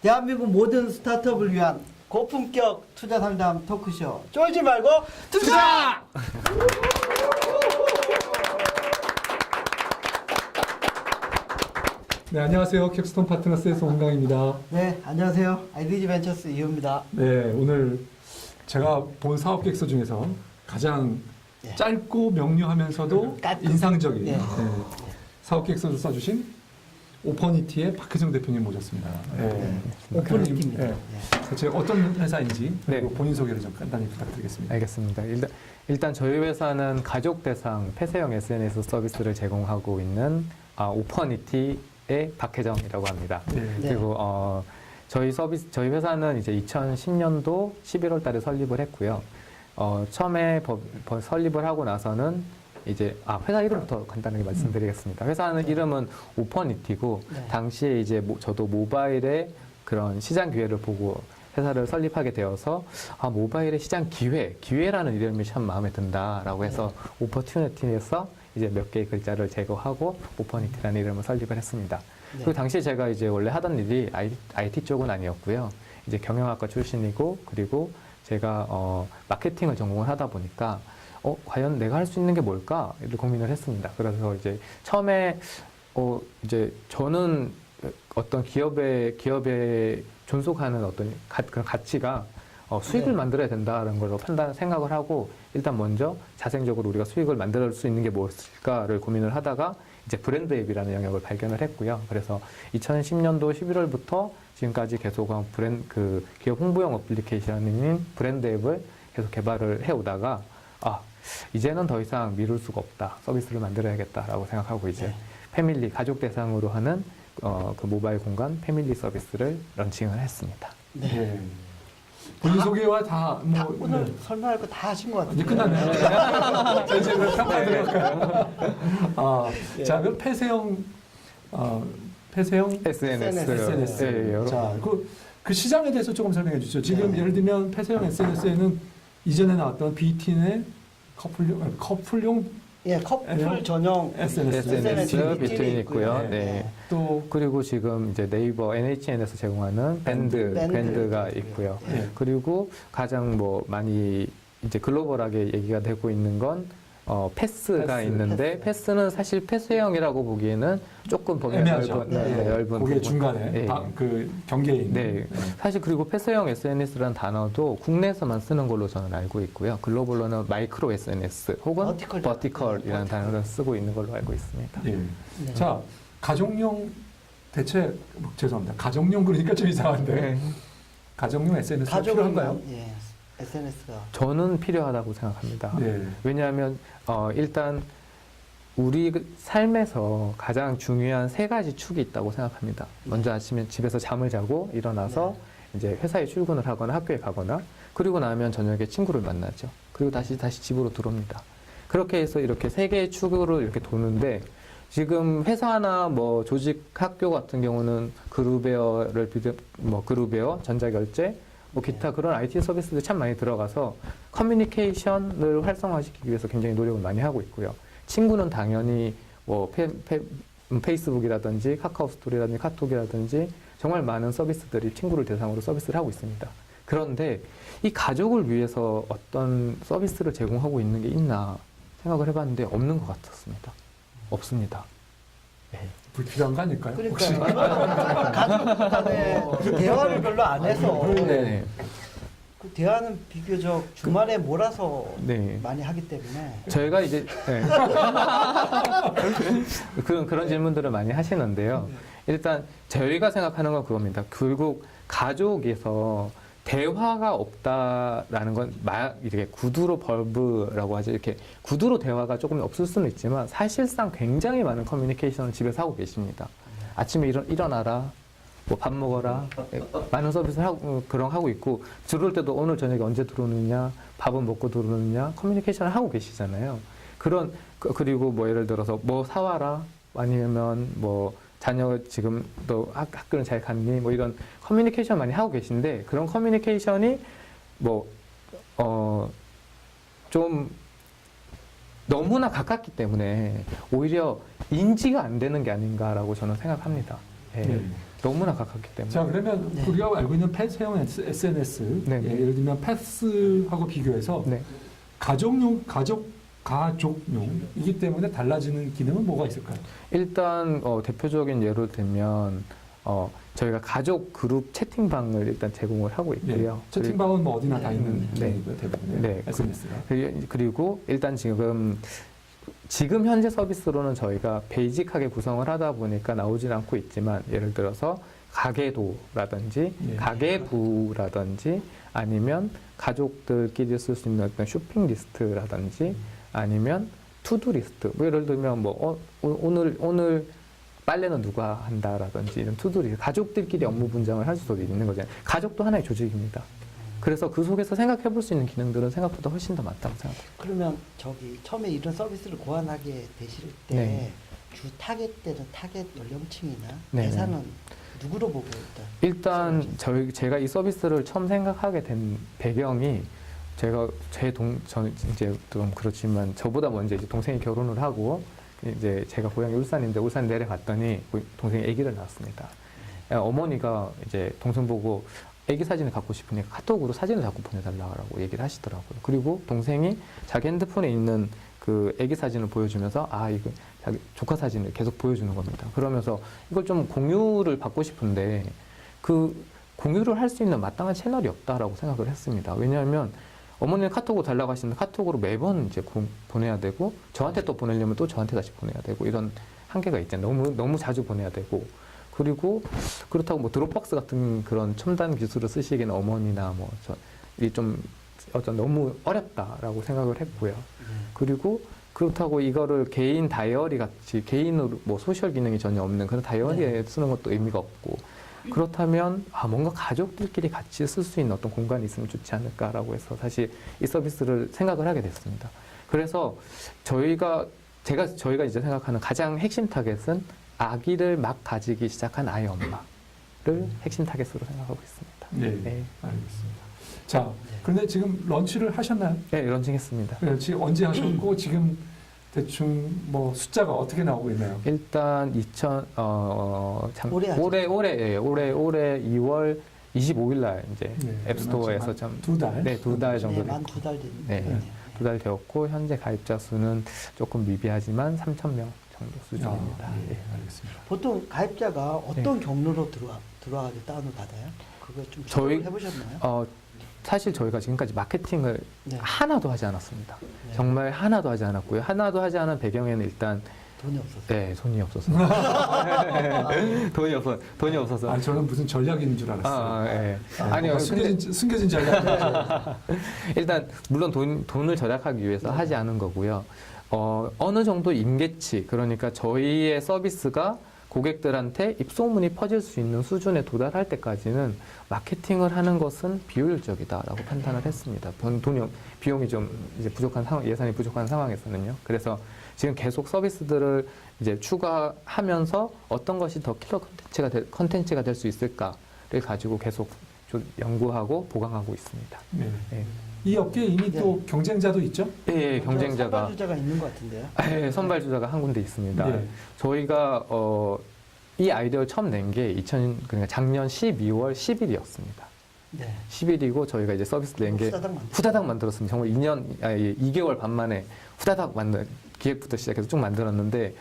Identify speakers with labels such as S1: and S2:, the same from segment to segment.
S1: 대한민국 모든 스타트업을 위한 고품격 투자 상담 토크쇼 쫄지 말고 투자!
S2: 네, 안녕하세요. 캡스톤 파트너스의 송강입니다.
S1: 네, 안녕하세요. IDG 벤처스 이호입니다.
S2: 네, 오늘 제가 본 사업 계획서 중에서 가장
S1: 네.
S2: 짧고 명료하면서도
S1: 깔끔.
S2: 인상적인
S1: 네.
S2: 사업 계획서를 써주신 오퍼니티의 박혜정 대표님 모셨습니다.
S1: 오퍼니티입니다.
S2: 네. 제가 어떤 회사인지 그리고 본인 소개를 좀 간단히 부탁드리겠습니다.
S3: 알겠습니다. 일단 저희 회사는 가족 대상 폐쇄형 SNS 서비스를 제공하고 있는 오퍼니티의 박혜정이라고 합니다.
S2: 네.
S3: 그리고 저희 회사는 이제 2010년도 11월 달에 설립을 했고요. 처음에 설립을 하고 나서는 이제 회사 이름부터 간단하게 말씀드리겠습니다. 회사는 이름은 오퍼니티고
S1: 네.
S3: 당시에 이제 저도 모바일의 그런 시장 기회를 보고 회사를 설립하게 되어서 모바일의 시장 기회라는 이름이 참 마음에 든다라고 해서 오퍼튜니티에서 이제 몇 개의 글자를 제거하고 오퍼니티라는 이름을 설립을 했습니다.
S1: 네.
S3: 그리고 당시에 제가 이제 원래 하던 일이 IT 쪽은 아니었고요. 이제 경영학과 출신이고 그리고 제가 마케팅을 전공을 하다 보니까 과연 내가 할 수 있는 게 뭘까?를 고민을 했습니다. 그래서 이제 처음에 이제 저는 어떤 기업에 존속하는 어떤 그런 가치가 수익을
S1: 네.
S3: 만들어야 된다는 걸로 생각을 하고 일단 먼저 자생적으로 우리가 수익을 만들 수 있는 게 무엇일까를 고민을 하다가 이제 브랜드 앱이라는 영역을 발견을 했고요. 그래서 2010년도 11월부터 지금까지 계속 기업 홍보용 어플리케이션인 브랜드 앱을 계속 개발을 해오다가 이제는 더 이상 미룰 수가 없다. 서비스를 만들어야겠다라고 생각하고 이제 패밀리, 가족 대상으로 하는 그 모바일 공간 패밀리 서비스를 런칭을 했습니다.
S1: 네.
S2: 본인 소개와 다
S1: 오늘 설명할 거 다 하신 것 같아요.
S2: 이제 끝났네요. 자, 이제 평가 들어갈까요? 자, 그럼 폐쇄형
S3: SNS. 네,
S2: 자, 그 시장에 대해서 조금 설명해 주시죠. 지금 예를 들면 폐쇄형 SNS에는 이전에 나왔던 BTN의 커플용
S1: 커플 전용
S3: SNS 비트윈 있고요. 네.
S2: 또
S3: 그리고 지금 이제 네이버 NHN에서 제공하는 밴드가 있고요.
S2: 네.
S3: 그리고 가장 많이 이제 글로벌하게 얘기가 되고 있는 건 패스가 있는데 패스는 사실 폐쇄형이라고 보기에는 조금 범위가
S2: 애매하죠.
S3: 얇은
S2: 거기에
S3: 부분.
S2: 중간에
S3: 네.
S2: 그 경계에 있는.
S3: 네. 사실 그리고 폐쇄형 SNS라는 단어도 국내에서만 쓰는 걸로 저는 알고 있고요. 글로벌로는 마이크로 SNS 혹은 버티컬이라는 단어를 쓰고 있는 걸로 알고 있습니다.
S2: 예.
S1: 네.
S2: 자, 가정용 대체 죄송합니다. 가정용 그러니까 좀 이상한데 가정용 SNS가 필요한가요?
S1: SNS가
S3: 저는 필요하다고 생각합니다.
S2: 네.
S3: 왜냐하면 일단 우리 삶에서 가장 중요한 세 가지 축이 있다고 생각합니다. 먼저 아침에 집에서 잠을 자고 일어나서 이제 회사에 출근을 하거나 학교에 가거나 그리고 나면 저녁에 친구를 만나죠. 그리고 다시 집으로 들어옵니다. 그렇게 해서 이렇게 세 개의 축으로 이렇게 도는데 지금 회사나 조직 학교 같은 경우는 그룹웨어, 전자결제 기타 그런 IT 서비스들이 참 많이 들어가서 커뮤니케이션을 활성화시키기 위해서 굉장히 노력을 많이 하고 있고요. 친구는 당연히 페이스북이라든지 카카오 스토리라든지 카톡이라든지 정말 많은 서비스들이 친구를 대상으로 서비스를 하고 있습니다. 그런데 이 가족을 위해서 어떤 서비스를 제공하고 있는 게 있나 생각을 해봤는데 없는 것 같았습니다. 없습니다. 네.
S2: 불필요한 거 아닐까요?
S1: 그러니까 가족 간에 대화를 별로 안 해서
S3: 네.
S1: 그 대화는 비교적 주말에 몰아서
S3: 네.
S1: 많이 하기 때문에
S3: 저희가 이제 그런 질문들을 많이 하시는데요. 일단 저희가 생각하는 건 그겁니다. 결국 가족에서 대화가 없다라는 건 이렇게 구두로 벌브라고 하죠. 이렇게 구두로 대화가 조금 없을 수는 있지만 사실상 굉장히 많은 커뮤니케이션을 집에서 하고 계십니다. 아침에 일어나라, 밥 먹어라, 많은 서비스를 하고 있고 들어올 때도 오늘 저녁에 언제 들어오느냐, 밥은 먹고 들어오느냐 커뮤니케이션을 하고 계시잖아요. 그리고 예를 들어서 사와라 아니면 자녀 지금 너 학교는 잘 갔니? 뭐 이런 커뮤니케이션 많이 하고 계신데 그런 커뮤니케이션이 좀 너무나 가깝기 때문에 오히려 인지가 안 되는 게 아닌가라고 저는 생각합니다. 예.
S2: 네.
S3: 너무나 가깝기 때문에.
S2: 자, 그러면
S1: 네.
S2: 우리가 알고 있는 폐쇄형 SNS,
S3: 네.
S2: 예, 예를 들면 패스하고 비교해서
S3: 네.
S2: 가족용이기 때문에 달라지는 기능은 뭐가 있을까요?
S3: 일단 대표적인 예를 들면 저희가 가족 그룹 채팅방을 일단 제공을 하고 있고요.
S2: 네. 채팅방은 뭐 어디나 다 있는
S3: 네.
S2: 기능이고요, 대부분.
S3: 네.
S2: SNS가.
S3: 그리고 일단 지금 현재 서비스로는 저희가 베이직하게 구성을 하다 보니까 나오진 않고 있지만 예를 들어서 가계도라든지
S2: 네.
S3: 가계부라든지 아니면 가족들끼리 쓸 수 있는 어떤 쇼핑 리스트라든지 아니면 투두 리스트 뭐 예를 들면 오늘 빨래는 누가 한다라든지 이런 투두 리스트 가족들끼리 업무 분장을 할 수도 있는 거잖아요. 가족도 하나의 조직입니다. 그래서 그 속에서 생각해 볼 수 있는 기능들은 생각보다 훨씬 더 많다고 생각합니다.
S1: 그러면 처음에 이런 서비스를 고안하게 되실 때
S3: 네.
S1: 주 타겟 때는 타겟 연령층이나
S3: 네.
S1: 예산은 누구로 보고
S3: 일단 제가 이 서비스를 처음 생각하게 된 배경이 저는 이제 좀 그렇지만 저보다 먼저 이제 동생이 결혼을 하고 이제 제가 고향이 울산인데 울산 내려갔더니 동생이 아기를 낳았습니다. 어머니가 이제 동생 보고 아기 사진을 갖고 싶으니까 카톡으로 사진을 자꾸 보내달라고 얘기를 하시더라고요. 그리고 동생이 자기 핸드폰에 있는 그 아기 사진을 보여주면서 이거 자기 조카 사진을 계속 보여주는 겁니다. 그러면서 이걸 좀 공유를 받고 싶은데 그 공유를 할 수 있는 마땅한 채널이 없다라고 생각을 했습니다. 왜냐하면 어머니는 카톡으로 달라고 하시는데 카톡으로 매번 이제 보내야 되고 저한테 또 보내려면 또 저한테 다시 보내야 되고 이런 한계가 있잖아요. 너무 자주 보내야 되고 그리고 그렇다고 뭐 드롭박스 같은 그런 첨단 기술을 쓰시기에는 어머니나 이 좀 어떤 너무 어렵다라고 생각을 했고요. 그리고 그렇다고 이거를 개인 다이어리 같이 개인으로 뭐 소셜 기능이 전혀 없는 그런 다이어리에 쓰는 것도 의미가 없고 그렇다면 뭔가 가족들끼리 같이 쓸 수 있는 어떤 공간이 있으면 좋지 않을까라고 해서 사실 이 서비스를 생각을 하게 됐습니다. 그래서 저희가 이제 생각하는 가장 핵심 타겟은 아기를 막 가지기 시작한 아이 엄마를 핵심 타겟으로 생각하고 있습니다.
S2: 네. 알겠습니다. 자, 그런데 지금 런치를 하셨나요?
S3: 네, 런칭했습니다.
S2: 네, 지금 언제 하셨고 지금 대충 뭐 숫자가 어떻게 나오고 있나요?
S3: 일단 올해 2월 25일 날 이제
S2: 네,
S3: 앱스토어에서
S2: 두 달.
S3: 네, 2달 정도
S1: 만
S3: 됐고.
S1: 2달 됐네요.
S3: 네. 2달 되었고 현재 가입자 수는 조금 미비하지만 3,000명 정도 수준입니다.
S2: 네,
S3: 예.
S2: 알겠습니다.
S1: 보통 가입자가 어떤 경로로 들어와가지고 다운을 받아요? 그거 좀
S3: 저희-
S1: 해보셨나요?
S3: 사실 저희가 지금까지 마케팅을
S1: 네.
S3: 하나도 하지 않았습니다.
S1: 네.
S3: 정말 하나도 하지 않았고요. 하나도 하지 않은 배경에는 일단
S1: 돈이 없었어요.
S3: 네, 돈이 없어서. 돈이 없어서.
S2: 아니 저는 무슨 전략인 줄 알았어요.
S3: 예.
S2: 뭔가
S3: 아니요. 근데
S2: 숨겨진 전략.
S3: 일단 물론 돈을 절약하기 위해서 하지 않은 거고요. 어느 정도 임계치 그러니까 저희의 서비스가 고객들한테 입소문이 퍼질 수 있는 수준에 도달할 때까지는 마케팅을 하는 것은 비효율적이다라고 판단을 했습니다. 비용이 좀 이제 부족한 예산이 부족한 상황에서는요. 그래서 지금 계속 서비스들을 이제 추가하면서 어떤 것이 더 킬러 컨텐츠가 될 수 있을까를 가지고 계속 연구하고 보강하고 있습니다.
S2: 네.
S3: 예.
S2: 이 업계에 이미
S1: 네.
S2: 또 경쟁자도 있죠?
S3: 예, 경쟁자가
S1: 선발주자가 있는 것 같은데요.
S3: 예, 선발주자가 한 군데 있습니다.
S2: 네.
S3: 저희가 이 아이디어를 처음 낸 게 그러니까 작년 12월 10일이었습니다.
S1: 네.
S3: 10일이고 저희가 이제 서비스 낸 게 후다닥 만들었습니다. 정말 2개월 반 만에 후다닥 기획부터 시작해서 쭉 만들었는데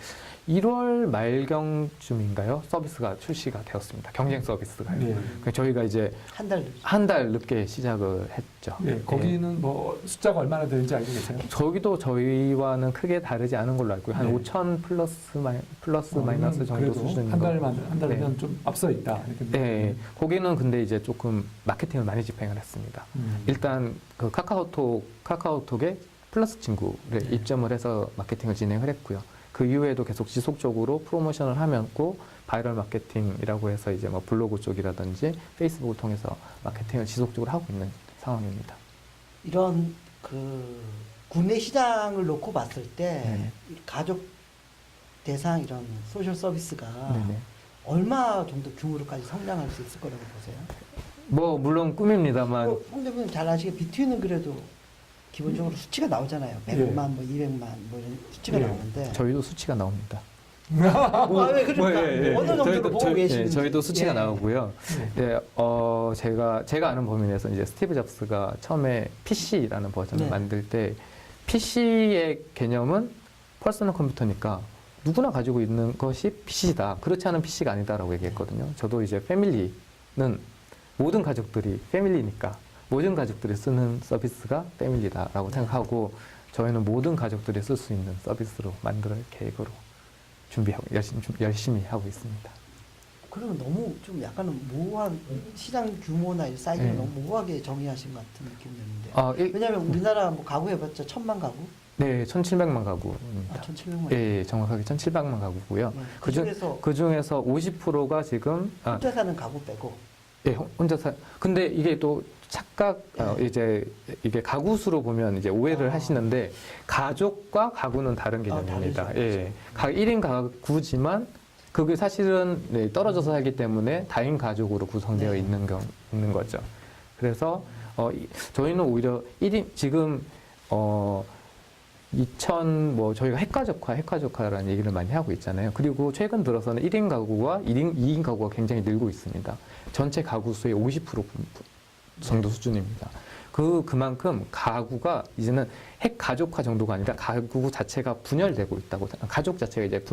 S3: 1월 말경쯤인가요? 서비스가 출시가 되었습니다. 경쟁 서비스가요.
S2: 네.
S3: 그러니까 저희가 이제
S1: 한 달
S3: 늦게 시작을 했죠.
S2: 네. 거기는 뭐 숫자가 얼마나 되는지 알고 계세요?
S3: 저기도 저희와는 크게 다르지 않은 걸로 알고요. 한
S2: 네.
S3: 5천 플러스 마이너스 정도
S2: 그래도
S3: 수준인
S2: 한
S3: 거.
S2: 달이면 좀 앞서 있다. 이렇게
S3: 네, 거기는 근데 이제 조금 마케팅을 많이 집행을 했습니다. 일단 그 카카오톡에 플러스 친구를
S2: 네.
S3: 입점을 해서 마케팅을 진행을 했고요. 그 이후에도 계속 지속적으로 프로모션을 하면서 바이럴 마케팅이라고 해서 이제 뭐 블로그 쪽이라든지 페이스북을 통해서 마케팅을 지속적으로 하고 있는 상황입니다.
S1: 이런 그 국내 시장을 놓고 봤을 때
S3: 네.
S1: 가족 대상 이런 소셜 서비스가
S3: 네네.
S1: 얼마 정도 규모로까지 성장할 수 있을 거라고 보세요?
S3: 뭐 물론 꿈입니다만
S1: 홍 대표님 잘 아시게 비트위는 그래도 기본적으로 수치가 나오잖아요. 100만, 뭐 200만 뭐 이런 수치가
S2: 예.
S1: 나오는데.
S3: 저희도 수치가 나옵니다.
S1: 왜 그러니까 어느 정도로 보고 계시는지.
S3: 저희도 수치가
S1: 예.
S3: 나오고요. 예, 제가 아는 범위 내에서 이제 스티브 잡스가 처음에 PC라는 버전을
S1: 네.
S3: 만들 때 PC의 개념은 퍼스널 컴퓨터니까 누구나 가지고 있는 것이 PC다. 그렇지 않은 PC가 아니다라고 얘기했거든요. 저도 이제 패밀리는 모든 가족들이 패밀리니까 모든 가족들이 쓰는 서비스가 패밀리다라고 생각하고 저희는 모든 가족들이 쓸 수 있는 서비스로 만들 계획으로 준비하고 열심히 하고 있습니다.
S1: 그러면 너무 좀 약간은 모호한 시장 규모나 이 사이즈를
S3: 네.
S1: 너무 모호하게 정의하신 것 같은 느낌이 드는데.
S3: 아,
S1: 왜냐하면 우리나라 뭐 가구 해봤자 1,000만 가구?
S3: 네, 1,700만 가구입니다.
S1: 1,700만.
S3: 예, 정확하게 1,700만 가구고요.
S1: 네.
S3: 그 중에서 50%가 지금
S1: 혼자 사는 가구 빼고.
S3: 예, 혼자 근데 이게 또 착각 이제 이게 가구 수로 보면 이제 오해를 하시는데 가족과 가구는 다른 개념입니다.
S1: 다르죠.
S3: 예. 1인 가구지만 그게 사실은 네, 떨어져서 살기 때문에 다인 가족으로 구성되어
S1: 네.
S3: 있는 거죠. 그래서 저희는 오히려 1인 지금 저희가 핵가족화라는 얘기를 많이 하고 있잖아요. 그리고 최근 들어서는 1인 가구와 2인 가구가 굉장히 늘고 있습니다. 전체 가구 수의 50% 정도 수준입니다. 그만큼 가구가 이제는 핵가족화 정도가 아니라 가구 자체가 분열되고 있다고, 가족 자체가 이제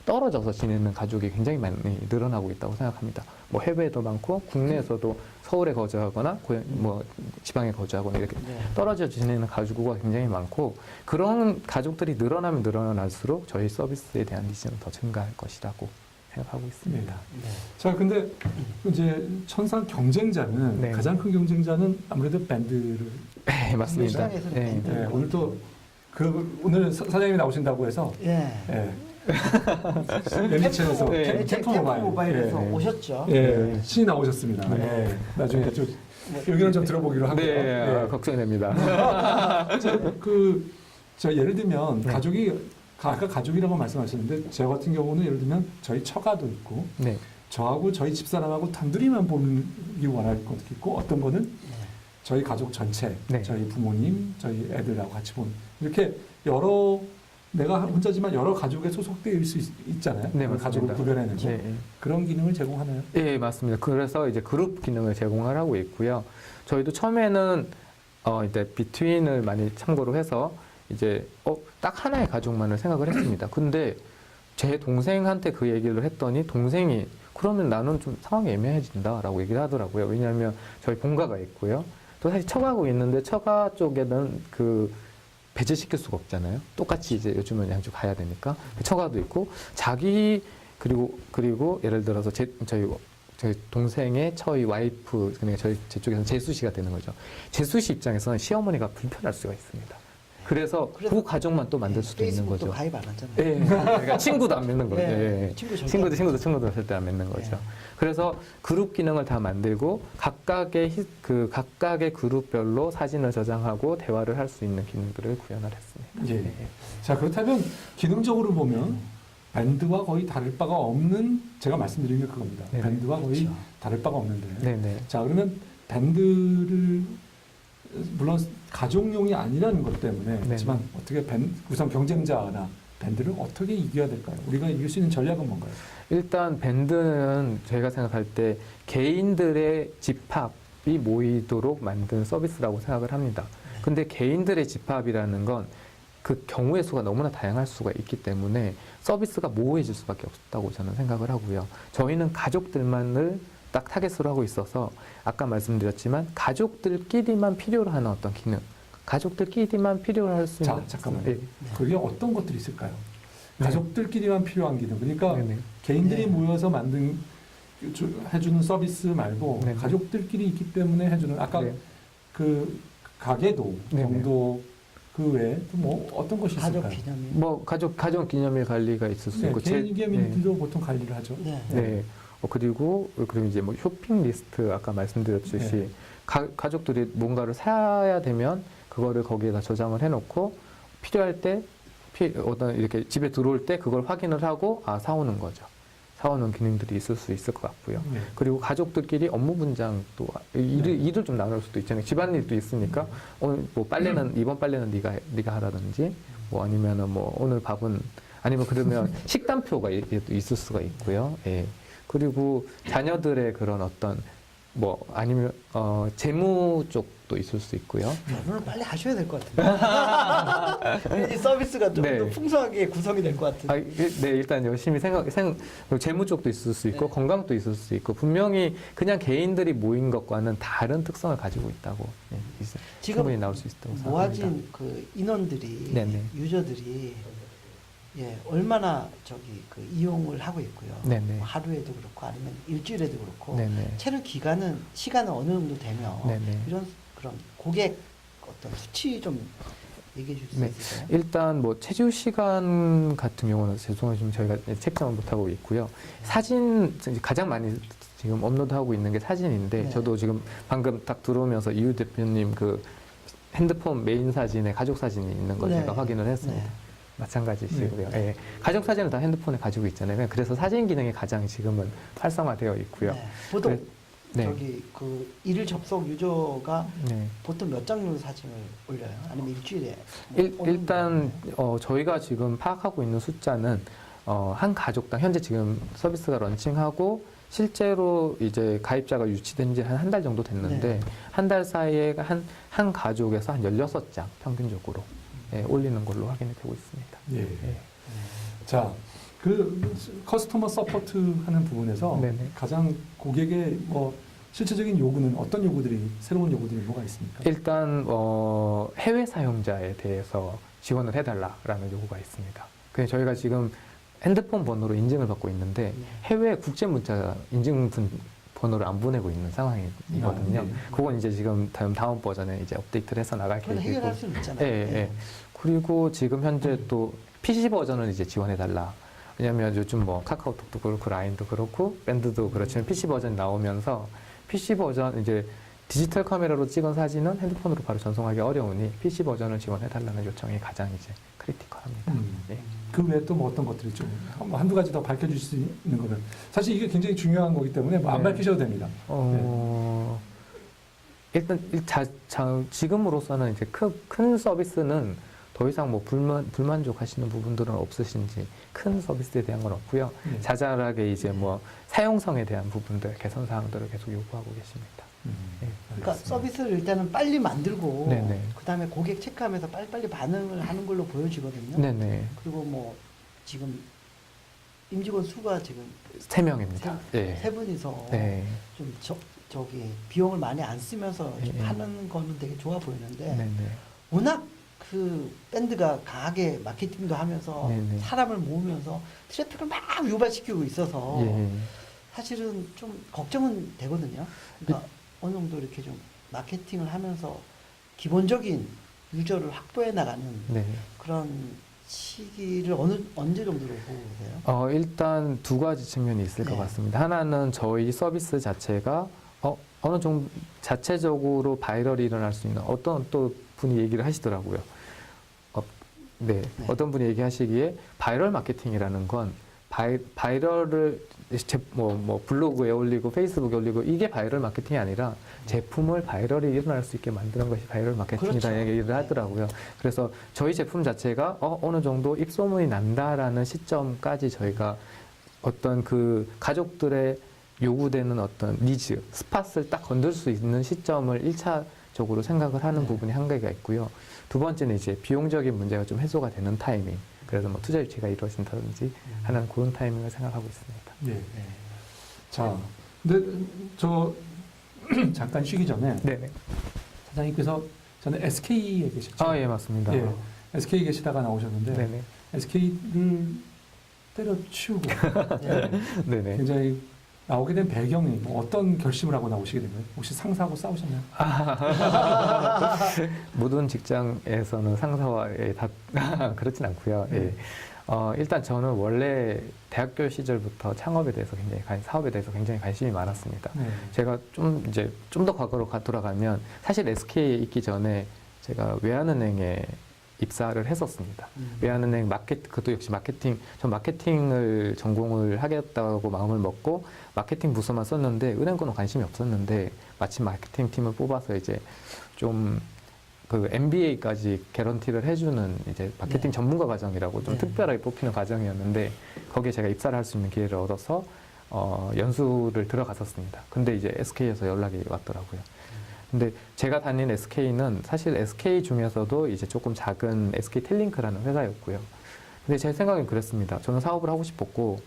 S3: 떨어져서 지내는 가족이 굉장히 많이 늘어나고 있다고 생각합니다. 뭐 해외에도 많고 국내에서도 서울에 거주하거나 뭐 지방에 거주하거나 이렇게
S1: 네.
S3: 떨어져 지내는 가구가 굉장히 많고 그런 가족들이 늘어나면 늘어날수록 저희 서비스에 대한 니즈는 더 증가할 것이라고 생각하고 있습니다.
S1: 네.
S2: 자, 근데 이제 천상 경쟁자는
S3: 네.
S2: 가장 큰 경쟁자는 아무래도 밴드를.
S3: 네, 맞습니다.
S1: 시장에서는
S3: 네.
S1: 밴드.
S2: 네, 오늘 또 오늘 사장님이 나오신다고 해서
S1: 예.
S2: 멜리첸에서
S3: 네.
S2: 캠프
S1: 모바일에서
S3: 네.
S1: 오셨죠.
S2: 예, 신이 나오셨습니다.
S3: 네.
S2: 예, 나중에 좀 의견을 좀 들어보기로 하고요.
S3: 네, 걱정됩니다.
S2: 저 예를 들면
S3: 네.
S2: 아까 가족이라고 말씀하셨는데 저 같은 경우는 예를 들면 저희 처가도 있고
S3: 네,
S2: 저하고 저희 집사람하고 단둘이만 보기 원할 것도 있고 어떤 거는 저희 가족 전체,
S3: 네.
S2: 저희 부모님, 저희 애들하고 같이 보는 이렇게 내가 혼자지만 여러 가족에 소속되어 있을 수 있잖아요.
S3: 네,
S2: 그 가족을
S3: 맞습니다.
S2: 구별해내고
S3: 네.
S2: 그런 기능을 제공하나요?
S3: 예, 맞습니다. 그래서 이제 그룹 기능을 제공을 하고 있고요. 저희도 처음에는 이제 비트윈을 많이 참고로 해서 이제 딱 하나의 가족만을 생각을 했습니다. 근데 제 동생한테 그 얘기를 했더니 동생이 그러면 나는 좀 상황이 애매해진다라고 얘기를 하더라고요. 왜냐하면 저희 본가가 있고요. 또 사실 처가고 있는데 처가 쪽에는 배제시킬 수가 없잖아요. 똑같이 이제 요즘은 양쪽 가야 되니까 처가도 있고 그리고 예를 들어서 저희 동생의 저희 와이프 그러니까 제 쪽에서는 재수 씨가 되는 거죠. 재수 씨 입장에서는 시어머니가 불편할 수가 있습니다. 그래서 그 가족만 또 만들 수도 있는
S1: 페이스북도
S3: 거죠.
S1: 가입 안 하잖아요.
S3: 예, 그러니까 친구도 안 맺는 거죠.
S1: 네,
S3: 예.
S1: 친구도
S3: 친구도 절대 안 맺는 거죠.
S1: 네.
S3: 그래서 그룹 기능을 다 만들고 각각의 그룹별로 사진을 저장하고 대화를 할 수 있는 기능들을 구현을 했습니다.
S2: 예.
S3: 네.
S2: 자, 그렇다면 기능적으로 보면 밴드와 거의 다를 바가 없는 제가 말씀드린 게 그겁니다.
S3: 네네.
S2: 밴드와 거의
S1: 그렇죠.
S2: 다를 바가 없는데.
S3: 네네.
S2: 자, 그러면 밴드를 물론 가족용이 아니라는 것 때문에 그렇지만 어떻게 우선 경쟁자나 밴드를 어떻게 이겨야 될까요? 우리가 이길 수 있는 전략은 뭔가요?
S3: 일단 밴드는 저희가 생각할 때 개인들의 집합이 모이도록 만든 서비스라고 생각을 합니다. 근데 개인들의 집합이라는 건 그 경우의 수가 너무나 다양할 수가 있기 때문에 서비스가 모호해질 수밖에 없다고 저는 생각을 하고요. 저희는 가족들만을 딱 타겟으로 하고 있어서 아까 말씀드렸지만 가족들끼리만 필요로 하는 어떤 기능, 가족들끼리만 필요로 할 수 있는.
S2: 자, 잠깐만요.
S3: 네.
S2: 그게 어떤 것들이 있을까요?
S3: 네.
S2: 가족들끼리만 필요한 기능. 그러니까
S3: 네네.
S2: 개인들이
S1: 네.
S2: 모여서 해주는 서비스 말고
S3: 네네.
S2: 가족들끼리 있기 때문에 해주는 아까
S3: 네.
S2: 그 가게도
S3: 네네.
S2: 정도 그 외에 또 뭐 어떤 것이
S1: 가족
S2: 있을까요?
S1: 기념일.
S3: 뭐 가족 기념일 관리가 있을 수
S2: 네,
S3: 있고
S2: 개인 기념일도 보통 관리를 하죠.
S1: 네.
S3: 네. 그리고 이제 뭐 쇼핑 리스트 아까 말씀드렸듯이
S2: 네.
S3: 가족들이 뭔가를 사야 되면 그거를 거기에다 저장을 해놓고 필요할 때 어떤 이렇게 집에 들어올 때 그걸 확인을 하고 사오는 거죠. 사오는 기능들이 있을 수 있을 것 같고요. 그리고 가족들끼리 업무 분장도 일을 좀 나눌 수도 있잖아요. 집안일도 있으니까 오늘 뭐 빨래는 이번 빨래는 네가 하라든지 뭐 아니면은 뭐 오늘 밥은 아니면 그러면 식단표가 있을 수가 있고요. 예. 그리고 자녀들의 그런 어떤 뭐 아니면 재무 쪽도 있을 수 있고요.
S1: 결혼을 빨리 하셔야 될 것 같은데. 이 서비스가 좀 더
S3: 네.
S1: 풍성하게 구성이 될 것 같은데.
S3: 네, 일단 열심히 재무 쪽도 있을 수 있고
S1: 네.
S3: 건강도 있을 수 있고 분명히 그냥 개인들이 모인 것과는 다른 특성을 가지고 있다고
S1: 지금
S3: 충분히 나올 수 있다고 생각합니다.
S1: 모아진 그 인원들이
S3: 네네.
S1: 유저들이 얼마나 그 이용을 하고 있고요.
S3: 네네.
S1: 뭐 하루에도 그렇고 아니면 일주일에도 그렇고
S3: 네네.
S1: 체류 시간은 어느 정도 되면
S3: 네네.
S1: 이런 그런 고객 어떤 수치 좀 얘기해 줄 수
S3: 네.
S1: 있을까요?
S3: 일단 뭐 체류 시간 같은 경우는 죄송하지만 저희가 책정을 못 하고 있고요. 사진 가장 많이 지금 업로드하고 있는 게 사진인데
S1: 네.
S3: 저도 지금 방금 딱 들어오면서 이유 대표님 그 핸드폰 메인 사진에 가족 사진이 있는 걸
S1: 네.
S3: 제가 확인을 했습니다.
S1: 네.
S3: 마찬가지시고요. 예. 가족 사진은 다 핸드폰에 가지고 있잖아요. 그래서 사진 기능이 가장 지금은 활성화되어 있고요.
S1: 네. 보통
S3: 네.
S1: 저기 그 일일 접속 유저가
S3: 네.
S1: 보통 몇 장 정도 사진을 올려요? 아니면 일주일에?
S3: 일단 저희가 지금 파악하고 있는 숫자는 한 가족당 현재 지금 서비스가 런칭하고 실제로 이제 가입자가 유치된 지 한 달 정도 됐는데
S1: 네.
S3: 한 달 사이에 한 가족에서 한 16장 평균적으로 올리는 걸로 확인이 되고 있습니다.
S2: 예.
S3: 예.
S2: 자, 그 커스터머 서포트 하는 부분에서
S3: 네네.
S2: 가장 고객의 뭐 실질적인 요구는 어떤 요구들이 새로운 요구들이 뭐가 있습니까?
S3: 일단 해외 사용자에 대해서 지원을 해달라라는 요구가 있습니다. 그래서 저희가 지금 핸드폰 번호로 인증을 받고 있는데 해외 국제 문자 인증 번호를 안 보내고 있는 상황이거든요.
S2: 아, 네.
S3: 그건 이제 지금 다음 버전에 이제 업데이트를 해서 나갈
S1: 그건
S3: 계획이고.
S1: 해결할 수 있잖아요.
S3: 예, 예. 그리고 지금 현재 또 PC 버전을 이제 지원해달라. 왜냐하면 요즘 뭐 카카오톡도 그렇고 라인도 그렇고 밴드도 그렇지만 PC 버전이 나오면서 PC 버전 이제 디지털 카메라로 찍은 사진은 핸드폰으로 바로 전송하기 어려우니 PC 버전을 지원해달라는 요청이 가장 이제 크리티컬합니다. 예.
S2: 그 외에 또 뭐 어떤 것들이 좀 한두 가지 더 밝혀줄 수 있는 거면 사실 이게 굉장히 중요한 거기 때문에 뭐안
S3: 네.
S2: 밝히셔도 됩니다.
S3: 일단 지금으로서는 이제 큰 서비스는 더 이상 뭐 불만족하시는 부분들은 없으신지 큰 서비스에 대한 건 없고요.
S2: 네.
S3: 자잘하게 이제 뭐 사용성에 대한 부분들 개선 사항들을 계속 요구하고 계십니다. 예.
S1: 그러니까 서비스를 일단은 빨리 만들고
S3: 네네.
S1: 그다음에 고객 체크하면서 빨리빨리 반응을 하는 걸로 보여지거든요.
S3: 네네.
S1: 그리고 뭐 지금 임직원 수가 지금
S3: 3명입니다. 예.
S1: 세 분이서
S3: 네.
S1: 좀 저기 비용을 많이 안 쓰면서 좀
S3: 예.
S1: 하는 거는 되게 좋아 보이는데
S3: 네네.
S1: 워낙 그 밴드가 강하게 마케팅도 하면서
S3: 네네.
S1: 사람을 모으면서 트래픽을 막 유발시키고 있어서
S3: 예.
S1: 사실은 좀 걱정은 되거든요. 그러니까 어느 정도 이렇게 좀 마케팅을 하면서 기본적인 유저를 확보해 나가는
S3: 네.
S1: 그런 시기를 언제 정도로 보고 계세요?
S3: 일단 두 가지 측면이 있을 것
S1: 네.
S3: 같습니다. 하나는 저희 서비스 자체가 어느 정도 자체적으로 바이럴이 일어날 수 있는 어떤 또 분이 얘기를 하시더라고요. 네. 어떤 분이 얘기하시기에 바이럴 마케팅이라는 건 바이럴을 뭐 블로그에 올리고 페이스북에 올리고 이게 바이럴 마케팅이 아니라 제품을 바이럴이 일어날 수 있게 만드는 것이 바이럴 마케팅이라는
S1: 그렇죠.
S3: 얘기를 하더라고요. 그래서 저희 제품 자체가 어느 정도 입소문이 난다라는 시점까지 저희가 어떤 그 가족들의 요구되는 어떤 니즈, 스팟을 딱 건들 수 있는 시점을 1차적으로 생각을 하는 부분이 한 개가 있고요. 두 번째는 이제 비용적인 문제가 좀 해소가 되는 타이밍. 그래서 뭐 투자 유치가 이루어진다든지 하는 그런 타이밍을 생각하고 있습니다.
S2: 예. 자, 근데 저 잠깐 쉬기 전에
S3: 네네.
S2: 사장님께서 저는 SK에 계셨죠?
S3: 예, 맞습니다.
S2: 예. SK에 계시다가 나오셨는데
S3: 네네.
S2: SK를 때려치우고
S3: 네네.
S2: 굉장히 나오게 된 배경이 뭐 어떤 결심을 하고 나오시게 된 거예요? 혹시 상사하고 싸우셨나요?
S3: 모든 직장에서는 상사와의 그렇진 않고요. 예. 일단 저는 원래 대학교 시절부터 창업에 대해서 사업에 대해서 굉장히 관심이 많았습니다.
S2: 네.
S3: 제가 좀 더 과거로 돌아가면 사실 SK에 있기 전에 제가 외환은행에 입사를 했었습니다. 외환은행 그것도 역시 전 마케팅을 전공을 하겠다고 마음을 먹고 마케팅 부서만 썼는데 은행권은 관심이 없었는데 마침 마케팅 팀을 뽑아서 이제 좀 그 MBA까지 개런티를 해주는 이제 마케팅
S1: 네.
S3: 전문가 과정이라고 좀
S1: 네.
S3: 특별하게 뽑히는 과정이었는데 거기에 제가 입사를 할 수 있는 기회를 얻어서 연수를 들어갔었습니다. 근데 이제 SK에서 연락이 왔더라고요. 근데 제가 다닌 SK는 사실 SK 중에서도 이제 조금 작은 SK텔링크라는 회사였고요. 근데 제 생각엔 그랬습니다. 저는 사업을 하고 싶었고,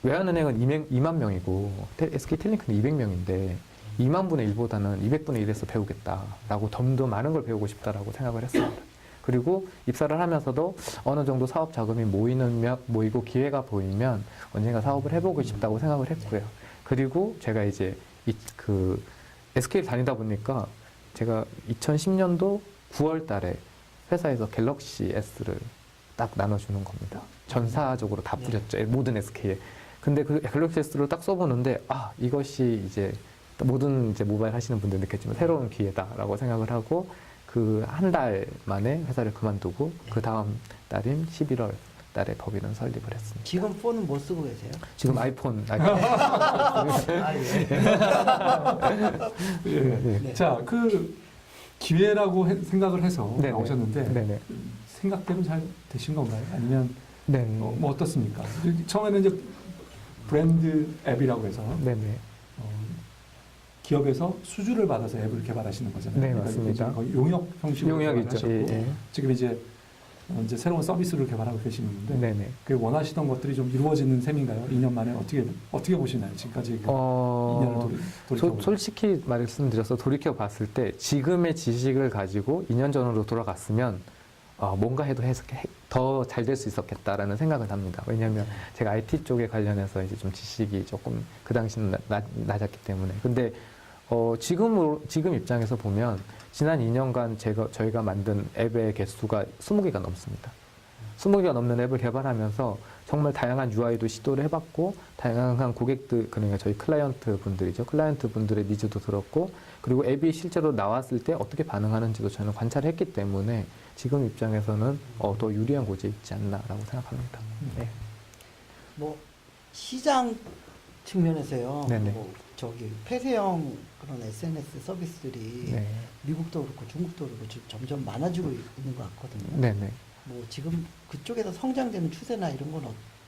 S3: 외환은행은 2만 명이고, SK텔링크는 200명인데, 2만 분의 1보다는 200분의 1에서 배우겠다라고 좀 더 많은 걸 배우고 싶다라고 생각을 했습니다. 그리고 입사를 하면서도 어느 정도 사업 자금이 모이고 기회가 보이면 언젠가 사업을 해보고 싶다고 생각을 했고요. 그리고 제가 이제 SK를 다니다 보니까 제가 2010년도 9월 달에 회사에서 갤럭시 S를 딱 나눠주는 겁니다. 전사적으로 다 뿌렸죠. 모든 SK에. 근데 그 갤럭시 S를 딱 써보는데, 이것이 이제 모든 이제 모바일 하시는 분들 느꼈지만 새로운 기회다라고 생각을 하고 그 한 달 만에 회사를 그만두고 그 다음 달인 11월 달에 법인을 설립을 했습니다.
S1: 지금 폰은 뭐 쓰고 계세요?
S3: 지금 아이폰.
S2: 예.
S1: 네.
S2: 자, 그 기회라고 생각을 해서
S3: 네네.
S2: 나오셨는데
S3: 네네.
S2: 생각대로 잘 되신 건가요? 아니면
S3: 네.
S2: 뭐 어떻습니까? 처음에는 이제 브랜드 앱이라고 해서
S3: 네네.
S2: 기업에서 수주를 받아서 앱을 개발하시는 거잖아요.
S3: 네,
S2: 그러니까
S3: 맞습니다.
S2: 지금 거의 용역 형식으로
S3: 용역이죠.
S2: 개발하셨고
S3: 예, 예.
S2: 지금 이제 새로운 서비스를 개발하고 계시는데
S3: 네네.
S2: 그 원하시던 것들이 좀 이루어지는 셈인가요? 2년 만에 어떻게 보시나요? 지금까지 그 2년을 돌이켜
S3: 솔직히 말씀드려서 돌이켜 봤을 때 지금의 지식을 가지고 2년 전으로 돌아갔으면 뭔가 해도 더 잘 될 수 있었겠다라는 생각을 합니다. 왜냐하면 제가 IT 쪽에 관련해서 이제 좀 지식이 조금 그 당시는 낮았기 때문에. 근데 지금 입장에서 보면 지난 2년간 저희가 만든 앱의 개수가 20개가 넘습니다. 20개가 넘는 앱을 개발하면서 정말 다양한 UI도 시도를 해봤고 다양한 고객들, 그러니까 저희 클라이언트 분들이죠. 클라이언트 분들의 니즈도 들었고 그리고 앱이 실제로 나왔을 때 어떻게 반응하는지도 저는 관찰을 했기 때문에 지금 입장에서는 더 유리한 곳에 있지 않나라고 생각합니다. 네.
S1: 뭐 시장 측면에서요.
S3: 네네.
S1: 뭐 저기 폐쇄형 그런 SNS 서비스들이
S3: 네.
S1: 미국도 그렇고 중국도 그렇고 지금 점점 많아지고 있는 것 같거든요.
S3: 네네.
S1: 뭐 지금 그쪽에서 성장되는 추세나 이런 건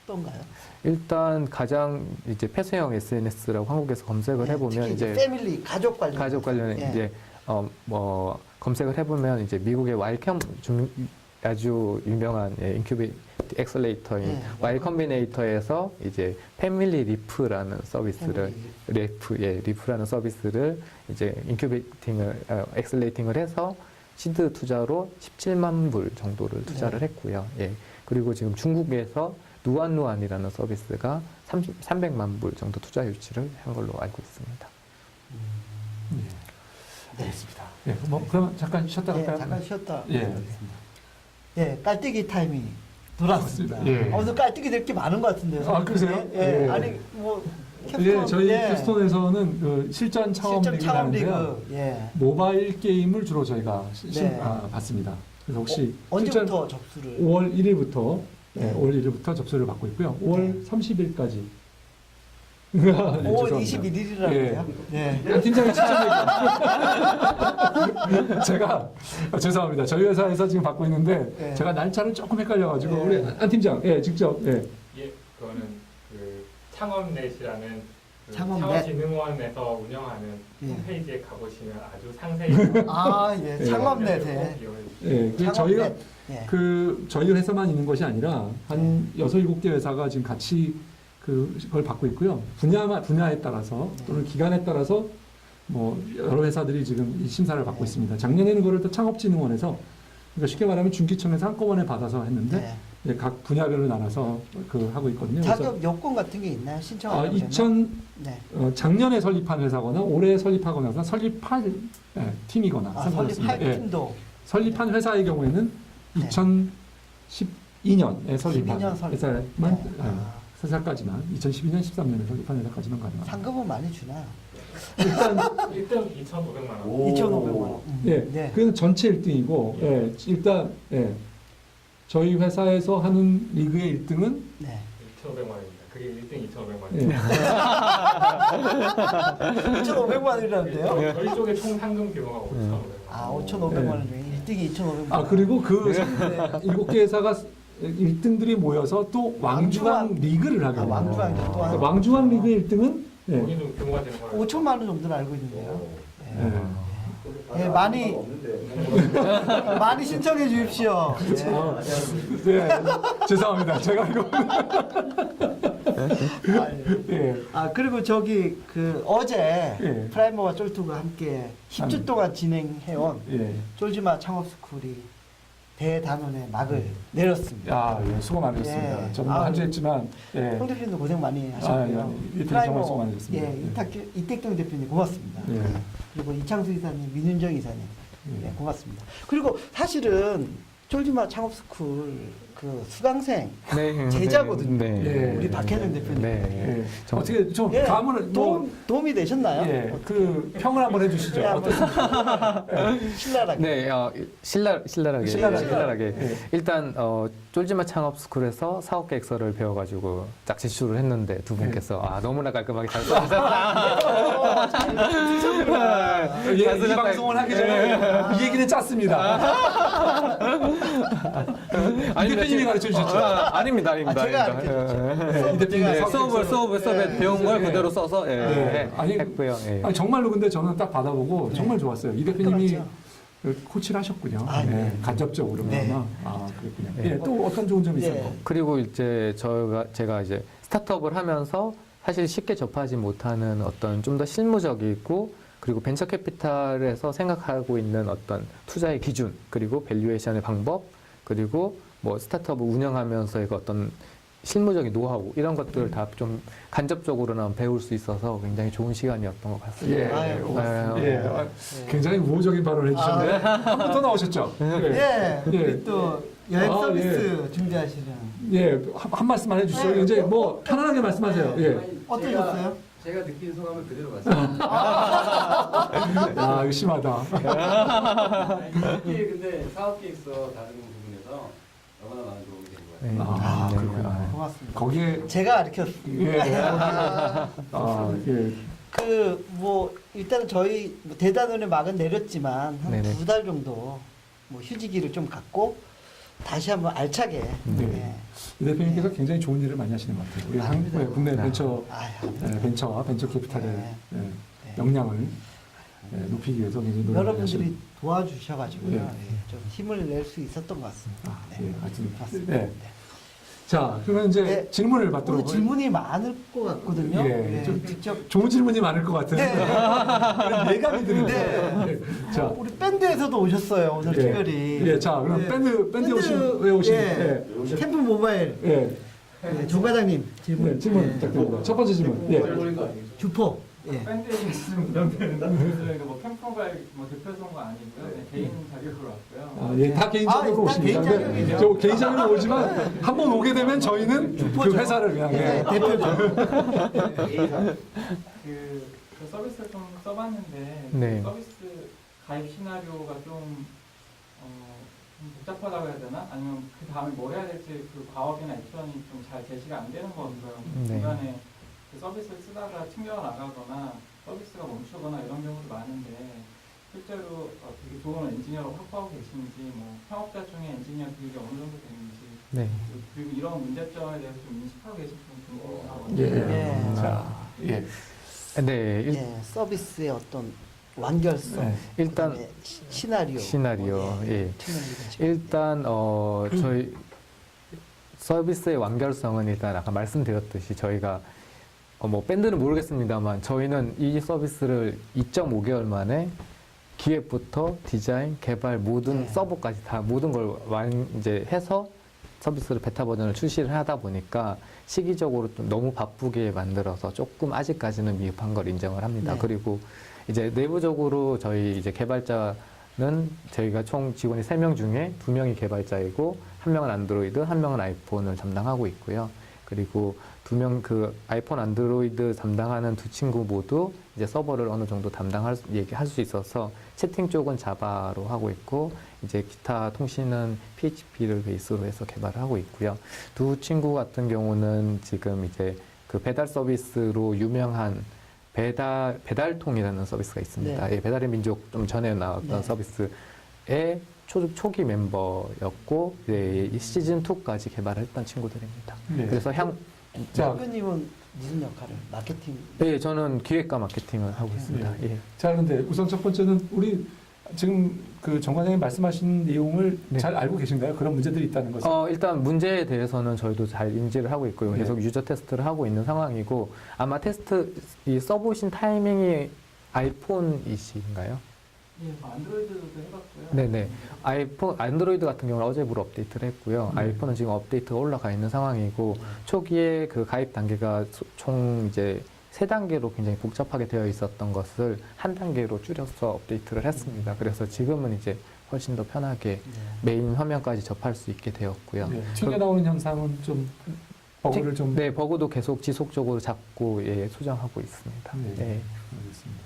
S1: 어떤가요?
S3: 일단 가장 이제 폐쇄형 SNS라고 한국에서 검색을
S1: 네,
S3: 해보면
S1: 특히 이제 패밀리 가족 관련 예.
S3: 이제 검색을 해보면 이제 미국의 와이컴 아주 유명한 엑셀레이터인
S1: 네.
S3: Y 컴비네이터에서 이제 패밀리 리프라는 서비스를 리프라는 서비스를 이제 엑셀레이팅을 해서 시드 투자로 17만 불 정도를 투자를 했고요. 예. 그리고 지금 중국에서 누안누안이라는 서비스가 300만 불 정도 투자 유치를 한 걸로 알고 있습니다.
S2: 네, 알겠습니다. 예, 그럼 잠깐 쉬었다
S1: 예,
S2: 갈까요?
S1: 잠깐 쉬었다.
S2: 예.
S1: 예, 깔때기 타임이 돌아왔습니다.
S2: 예.
S1: 오늘 깔때기 될 게 많은 것 같은데요.
S2: 아, 그러세요?
S1: 예,
S2: 예.
S1: 아니 뭐
S2: 예, 저희
S1: 예.
S2: 캡스톤에서는 그 실전 창업
S1: 실전 창업
S2: 리그라는데요.
S1: 리그. 예.
S2: 모바일 게임을 주로 저희가
S1: 네.
S2: 받습니다. 그래서 혹시
S1: 언제부터 접수를?
S2: 5월 1일부터
S1: 네.
S2: 5월 1일부터 접수를 받고 있고요. 5월 30일까지.
S1: 5월 21일이라고요? 예.
S2: 안 팀장이 직접 얘기해요. 제가 죄송합니다. 저희 회사에서 지금 받고 있는데
S1: 예.
S2: 제가 날짜를 조금 헷갈려가지고
S1: 예.
S2: 우리 안 팀장, 직접.
S4: 예, 그거는 그 창업넷이라는 그
S1: 창업넷.
S4: 창업진흥원에서 운영하는
S1: 예.
S4: 홈페이지에 가보시면 아주 상세히
S1: 아, 예. 창업넷에.
S2: 저희가
S1: 예.
S2: 저희 회사만 있는 것이 아니라 한 6, 7개 회사가 지금 같이 그걸 받고 있고요. 분야에 따라서 또는 기간에 따라서 뭐 여러 회사들이 지금 이 심사를 받고 있습니다. 작년에는 그걸 또 창업진흥원에서 그러니까 쉽게 말하면 중기청에서 한꺼번에 받아서 했는데
S1: 네.
S2: 각 분야별로 나눠서 하고 있거든요.
S1: 자격 요건 같은 게 있나요? 신청하려면? 네.
S2: 작년에 설립한 회사거나 올해 설립하거나 해서 설립할 팀이거나 상관없습니다.
S1: 설립할 팀도.
S2: 설립한 회사의 경우에는
S1: 네.
S2: 2012년에 설립한
S1: 12년 설립.
S2: 회사만
S1: 네.
S2: 회사까지만 2012년 13년에 설립한 회사까지만 가능합니다.
S1: 상금은 많이 주나요?
S2: 일단
S4: 1등 2,500만 원.
S1: 2,500만 원.
S2: 예,
S1: 네.
S2: 그건 전체 1등이고 예, 일단 예, 저희 회사에서 하는 리그의 1등은
S1: 네.
S4: 2,500만 원입니다. 그게 1등 2,500만 원.
S2: 예,
S1: 2,500만 원이라는데요?
S4: 저희 쪽에 총 상금 규모가 5,500만 원.
S1: 아, 5,500만 원 중에 1등이 2,500만 원.
S2: 아 그리고 그 7개 회사가 1등들이 모여서 또 왕중왕 리그를 하게 돼요.
S1: 왕중왕 또 하는.
S2: 왕중왕 리그 1등은 예,
S4: 여기는 규모가 되는 거예요.
S1: 5천만 원 정도는 알고 있는데요.
S2: 예.
S1: 예, 많이 신청해 주십시오.
S2: 아, 네, 죄송합니다. 제가 이거 예,
S1: 그리고 저기 그 어제
S2: 예.
S1: 프라이머와 쫄투가 함께 10주 동안 진행해온
S2: 예.
S1: 쫄지마 창업스쿨이 대단원의 막을 내렸습니다.
S2: 아, 예, 수고 많으셨습니다.
S1: 예.
S2: 저는
S1: 아,
S2: 한 주 했지만 예.
S1: 홍 대표님도 고생 많이 하셨고요.
S2: 예, 정말 수고 많으셨습니다.
S1: 예, 이택경 대표님 고맙습니다.
S2: 예.
S1: 그리고 이창수 이사님, 민윤정 이사님,
S2: 예.
S1: 예, 고맙습니다. 그리고 사실은 쫄지마 창업스쿨 그 수강생
S3: 네,
S1: 제자거든요.
S3: 네.
S2: 예.
S1: 우리 박혜정 대표님.
S3: 네.
S2: 예.
S3: 정-
S2: 어떻게 좀
S1: 예,
S2: 가문을 뭐
S1: 도움이 되셨나요?
S2: 예, 그 평을 한번 해주시죠.
S1: 예, 한번 신랄하게.
S3: 네, 신랄하게.
S1: 신랄하게.
S2: 예.
S3: 일단 쫄지마 창업스쿨에서 사업 계획서를 배워가지고 딱 제출을 했는데 두 분께서 너무나 깔끔하게 잘 써주셨다.
S2: 예, 이 방송을 하기 전에 이 얘기는 짰습니다. 이 대표님이 가르쳐 주셨죠.
S3: 아닙니다.
S1: 제가 가르쳐줬죠.
S2: 이 대표님
S3: 네, 수업에 배운 걸 그대로 써서
S2: 네. 아니,
S3: 했고요. 예.
S2: 아니, 정말로 근데 저는 딱 받아보고 정말 좋았어요. 이 대표님이
S1: 그렇죠.
S2: 그 코치를 하셨군요.
S1: 아, 네.
S2: 네, 간접적으로
S1: 네.
S2: 아마. 아, 그렇군요.
S3: 네.
S2: 예, 또 어떤 좋은 점이
S1: 네.
S2: 있어요?
S3: 그리고 이제 제가 이제 스타트업을 하면서 사실 쉽게 접하지 못하는 어떤 좀 더 실무적이고 그리고 벤처 캐피탈에서 생각하고 있는 어떤 투자의 기준 그리고 밸류에이션의 방법 그리고 뭐 스타트업을 운영하면서의 그 어떤 실무적인 노하우 이런 것들을 다 좀 간접적으로나 배울 수 있어서 굉장히 좋은 시간이었던 것 같습니다.
S2: 예,
S1: 아유, 고맙습니다.
S2: 예, 굉장히 우호적인 발언을 해주셨는데 한 번 더 나오셨죠?
S1: 예,
S2: 예.
S1: 우리 또 여행
S2: 아,
S1: 서비스 준비하시는
S2: 예, 한 말씀만 해주시죠.
S1: 네.
S2: 이제 뭐 편안하게 말씀하세요. 예.
S1: 어떠셨어요?
S5: 제가 느낀 소감을 그대로 말씀드립니다.
S2: 아, 이거 심하다.
S5: 이게 근데 사업계획서 다른 부분에서 너무나 많은 도움이 된 것 같아요.
S3: 네.
S2: 아,
S3: 네.
S2: 그렇구나.
S1: 고맙습니다.
S2: 거기에
S1: 제가 가르쳤습니다.
S2: 예. 예.
S1: 그 뭐 일단은 저희 뭐 대단원의 막은 내렸지만 한
S3: 네네.
S1: 2달 정도 뭐 휴지기를 좀 갖고 다시 한번 알차게
S2: 네. 이 대표님께서 굉장히 좋은 일을 많이 하시는 것 같아요. 우리
S1: 아닙니다.
S2: 한국의 국내 벤처
S1: 아유,
S2: 벤처와 벤처 캐피탈의
S1: 네.
S2: 예, 역량을 높이기 위해서 굉장히 노력을
S1: 여러분들이
S2: 하시는.
S1: 도와주셔가지고요.
S2: 예.
S1: 예, 좀 힘을 낼 수 있었던 것 같습니다.
S2: 아,
S1: 네.
S2: 예, 하여튼
S1: 맞습니다.
S2: 네. 자, 그러면 이제
S1: 네.
S2: 질문을
S1: 오늘
S2: 받도록
S1: 질문이 많을 것 같거든요.
S2: 예,
S1: 예,
S2: 좀
S1: 직접
S2: 좋은 질문이 많을 것 같은
S1: 네.
S2: 그런 예감이 드는데.
S1: 네.
S2: 자,
S1: 우리 밴드에서도 오셨어요 오늘
S2: 예.
S1: 특별히.
S2: 예, 자, 그럼
S1: 네.
S2: 밴드 왜 오신?
S1: 예. 캠프 모바일
S2: 예,
S1: 예, 조 과장님 질문.
S2: 네, 질문
S1: 예.
S2: 부탁드립니다. 첫 번째 질문. 예.
S5: 걸린 거 아니에요?
S1: 주포. 예.
S4: 밴드 얘기했으면 저희가 뭐 캠프갈 뭐 대표 선거 아니고요. 그냥 개인 자격으로 왔고요.
S2: 아, 예, 다 개인적으로
S1: 다
S2: 오십니다.
S1: 개인
S2: 근데
S1: 자격이죠.
S2: 저 개인 자격으로 오지만 한 번 오게 되면 저희는 그 회사를 그냥
S1: 네,
S2: 예.
S1: 대표죠.
S4: 그 서비스를 좀 써봤는데
S3: 네.
S4: 서비스 가입 시나리오가 좀 복잡하다고 해야 되나? 아니면 그 다음에 뭘 해야 될지 그 과업이나 액션이 좀 잘 제시가 안 되는 것 같아요.
S3: 네.
S4: 중간에 그 서비스를 쓰다가 튕겨 나가거나 서비스가 멈추거나 이런 경우도 많은데 실제로 되게 좋은 엔지니어로 확보하고 계신지 뭐 창업자 중에 엔지니어 교육이 어느 정도 되는지
S3: 네.
S4: 그리고 이런 문제점에 대해서 좀 인식하고 계신지 좀 궁금하거든요.
S2: 예.
S1: 예.
S2: 자, 예.
S3: 네.
S1: 예, 서비스의 어떤 완결성,
S3: 네, 일단
S1: 그다음에 시나리오,
S3: 시나리오, 예.
S1: 측면이
S3: 일단 저희 서비스의 완결성은 일단 아까 말씀드렸듯이 저희가 뭐 밴드는 모르겠습니다만 저희는 이 서비스를 2.5개월 만에 기획부터 디자인, 개발 모든
S1: 네.
S3: 서버까지 다 모든 걸 이제 해서 서비스를 베타 버전을 출시를 하다 보니까 시기적으로 좀 너무 바쁘게 만들어서 조금 아직까지는 미흡한 걸 인정을 합니다.
S1: 네.
S3: 그리고 이제 내부적으로 저희 이제 개발자는 저희가 총 직원이 3명 중에 2명이 개발자이고 1명은 안드로이드, 1명은 아이폰을 담당하고 있고요. 그리고 두 명 그 아이폰 안드로이드 담당하는 두 친구 모두 이제 서버를 어느 정도 얘기할 수 있어서 채팅 쪽은 자바로 하고 있고 이제 기타 통신은 PHP를 베이스로 해서 개발을 하고 있고요. 두 친구 같은 지금 이제 그 배달 서비스로 유명한 배달통이라는 서비스가 있습니다.
S1: 네.
S3: 예, 배달의 민족 좀 전에 나왔던
S1: 네.
S3: 서비스의 초기 멤버였고 이 시즌 2까지 개발을 했던 친구들입니다.
S2: 네.
S3: 그래서
S2: 자,
S1: 대표님은 무슨 역할을? 마케팅?
S3: 네, 저는 기획과 마케팅을 하고 있습니다.
S2: 네.
S3: 예.
S2: 자, 그런데 우선 첫 번째는 우리 지금 그 정 과장님 말씀하신 내용을
S3: 네.
S2: 잘 알고 계신가요? 그런 문제들이 있다는 것을.
S3: 일단 문제에 대해서는 저희도 잘 인지를 하고 있고요.
S2: 네.
S3: 계속 유저 테스트를 하고 있는 상황이고 아마 써보신 타이밍이 아이폰이신가요?
S4: 예, 안드로이드도 해봤고요.
S3: 네네. 안드로이드 같은 경우는 어제부로 업데이트를 했고요.
S2: 네.
S3: 아이폰은 지금 업데이트가 올라가 있는 상황이고 초기에 그 가입 단계가 총 이제 3단계로 굉장히 복잡하게 되어 있었던 것을 한 단계로 줄여서 업데이트를 했습니다. 그래서 지금은 이제 훨씬 더 편하게 메인 화면까지 접할 수 있게 되었고요.
S2: 네. 튕겨 나오는 현상은 좀 버그를 좀.
S3: 네, 버그도 계속 지속적으로 잡고 수정하고 있습니다.
S2: 네.
S3: 네.
S2: 알겠습니다.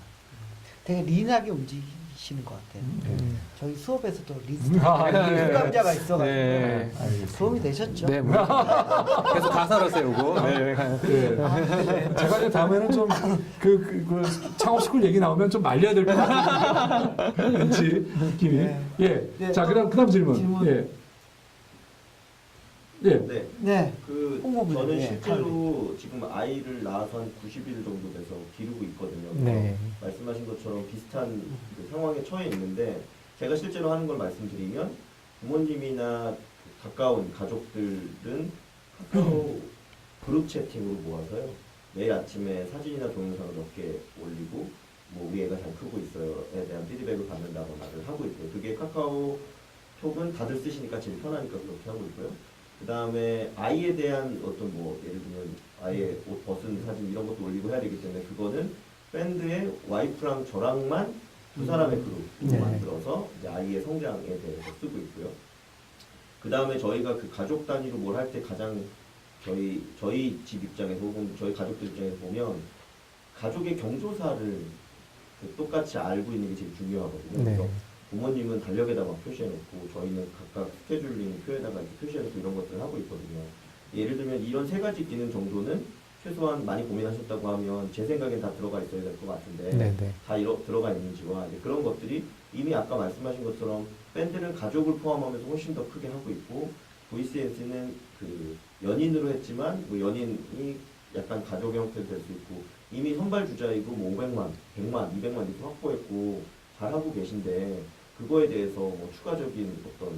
S1: 되게 린하게 움직이시는 것 같아요.
S2: 네.
S1: 저희 수업에서도
S2: 아, 네.
S1: 리스감자가 있어가지고
S3: 네.
S2: 알겠습니다.
S1: 도움이 되셨죠?
S3: 네, 뭐 계속 가사를 세우고. 네.
S2: 네. 제가 이제 다음에는 좀 그 창업시쿨 얘기 나오면 좀 말려야 될 것 같은 왠지 느낌이.
S1: 네.
S2: 예.
S1: 네.
S2: 자, 그다음 질문.
S1: 질문.
S2: 예. 예.
S6: 네.
S1: 네. 홍보부.
S6: 저는
S1: 네.
S6: 실제로 지금 아이를 낳아서 한 90일 정도 돼서 기르고 있거든요. 그래서
S3: 네.
S6: 말씀하신 것처럼 비슷한 그 상황에 처해 있는데 제가 실제로 하는 걸 말씀드리면 부모님이나 가까운 가족들은 카카오 그룹 채팅으로 모아서요. 매일 아침에 사진이나 동영상을 몇 개 올리고 뭐 우리 애가 잘 크고 있어요에 대한 피드백을 받는다거나를 하고 있고요. 그게 카카오톡은 다들 쓰시니까 제일 편하니까 그렇게 하고 있고요. 그 다음에 아이에 대한 어떤 뭐 예를 들면 아이의 옷 벗은 사진 이런 것도 올리고 해야 되기 때문에 그거는 밴드의 와이프랑 저랑만 두 사람의 그룹을
S3: 네.
S6: 만들어서 이제 아이의 성장에 대해서 쓰고 있고요. 그 다음에 저희가 그 가족 단위로 뭘 할 때 가장 저희 집 입장에서 혹은 저희 가족들 입장에서 보면 가족의 경조사를 그 똑같이 알고 있는 게 제일 중요하거든요.
S3: 네.
S6: 그래서 부모님은 달력에다 막 표시해놓고 저희는 각각 스케줄링 표에다가 이렇게 표시해놓고 이런 것들을 하고 있거든요. 예를 들면 이런 3가지 기능 정도는 최소한 많이 고민하셨다고 하면 제 생각엔 다 들어가 있어야 될 것 같은데
S3: 네네.
S6: 다 들어가 있는지와 이제 그런 것들이 이미 아까 말씀하신 것처럼 밴드는 가족을 포함하면서 훨씬 더 크게 하고 있고 VCNC는 그 연인으로 했지만 뭐 연인이 약간 가족 형태로 될 수 있고 이미 선발 주자이고 뭐 500만, 100만, 200만 이렇게 확보했고 잘하고 계신데 그거에 대해서 뭐 추가적인 어떤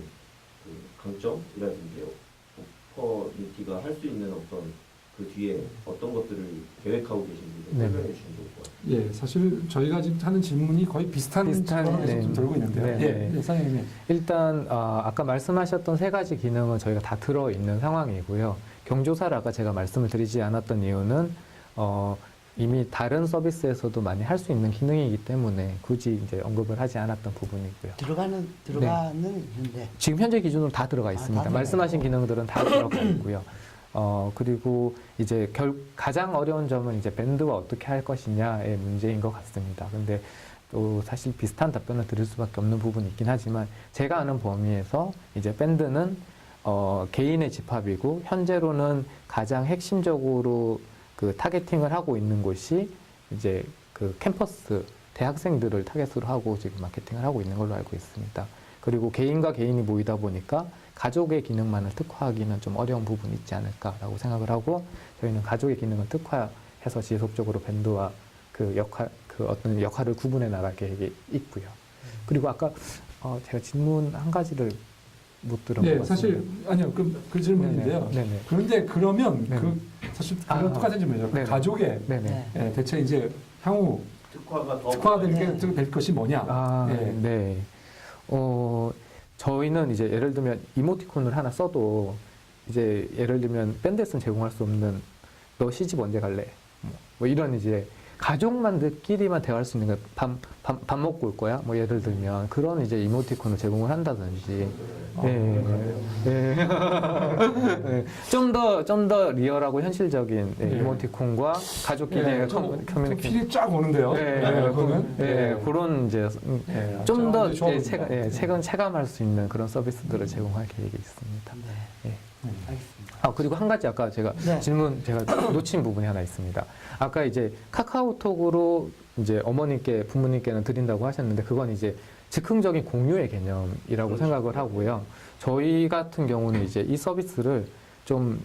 S6: 그 강점이라든지 오퍼니티가 할 수 있는 어떤 그 뒤에 어떤 것들을 계획하고 계신지 좀
S3: 네.
S6: 설명해 주시면 좋을 것 같아요.
S2: 예, 사실 저희가 지금 하는 질문이 거의 비슷한 질문을
S3: 네.
S2: 좀 들고 있는데요.
S3: 네,
S2: 예,
S3: 네.
S2: 예, 사장님이.
S3: 일단 아까 말씀하셨던 3가지 기능은 저희가 다 들어있는 상황이고요. 경조사를 아까 제가 말씀을 드리지 않았던 이유는 이미 다른 서비스에서도 많이 할 수 있는 기능이기 때문에 굳이 이제 언급을 하지 않았던 부분이고요.
S1: 들어가는 있는데
S3: 지금 현재 기준으로 다 들어가 있습니다.
S1: 다
S3: 말씀하신
S1: 들어가요?
S3: 기능들은 다 들어가 있고요. 그리고 이제 가장 어려운 점은 이제 밴드와 어떻게 할 것이냐의 문제인 것 같습니다. 근데 또 사실 비슷한 답변을 드릴 수밖에 없는 부분이 있긴 하지만 제가 아는 범위에서 이제 밴드는 개인의 집합이고 현재로는 가장 핵심적으로 그 타겟팅을 하고 있는 곳이 이제 그 캠퍼스 대학생들을 타겟으로 하고 지금 마케팅을 하고 있는 걸로 알고 있습니다. 그리고 개인과 개인이 모이다 보니까 가족의 기능만을 특화하기는 좀 어려운 부분이 있지 않을까라고 생각을 하고 저희는 가족의 기능을 특화해서 지속적으로 밴드와 그 어떤 역할을 구분해 나갈 계획이 있고요. 그리고 아까 제가 질문 한 가지를 못 들은 것
S2: 네,
S3: 같습니다.
S2: 사실 아니요, 그 질문인데요.
S3: 네네.
S2: 그런데 그러면
S3: 네네.
S2: 사실 그런 똑같은 질문이죠.
S3: 네네.
S2: 가족의
S3: 네네.
S1: 네.
S2: 대체 이제 향후
S6: 특화가 더
S2: 특화될 것이 뭐냐? 예.
S3: 네. 저희는 이제 예를 들면 이모티콘을 하나 써도 이제 예를 들면 밴드에서는 제공할 수 없는 너 시집 언제 갈래? 뭐 이런 이제 가족만들끼리만 대화할 수 있는 밥 먹고 올 거야? 뭐 예를 들면 그런 이제 이모티콘을 제공을 한다든지 좀 더 리얼하고 현실적인 이모티콘과 가족끼리의 커뮤니케이션
S2: 필이 쫙 오는데요. 그거는.
S3: 그런 이제 좀 더 체감할 수 있는 그런 서비스들을 제공할 계획이 있습니다.
S1: 네. 알겠습니다.
S3: 그리고 한 가지 아까 제가
S1: 네.
S3: 제가 놓친 부분이 하나 있습니다. 아까 이제 카카오톡으로 이제 어머님께 부모님께는 드린다고 하셨는데 그건 이제 즉흥적인 공유의 개념이라고 생각을 하고요. 저희 같은 경우는 이제 이 서비스를 좀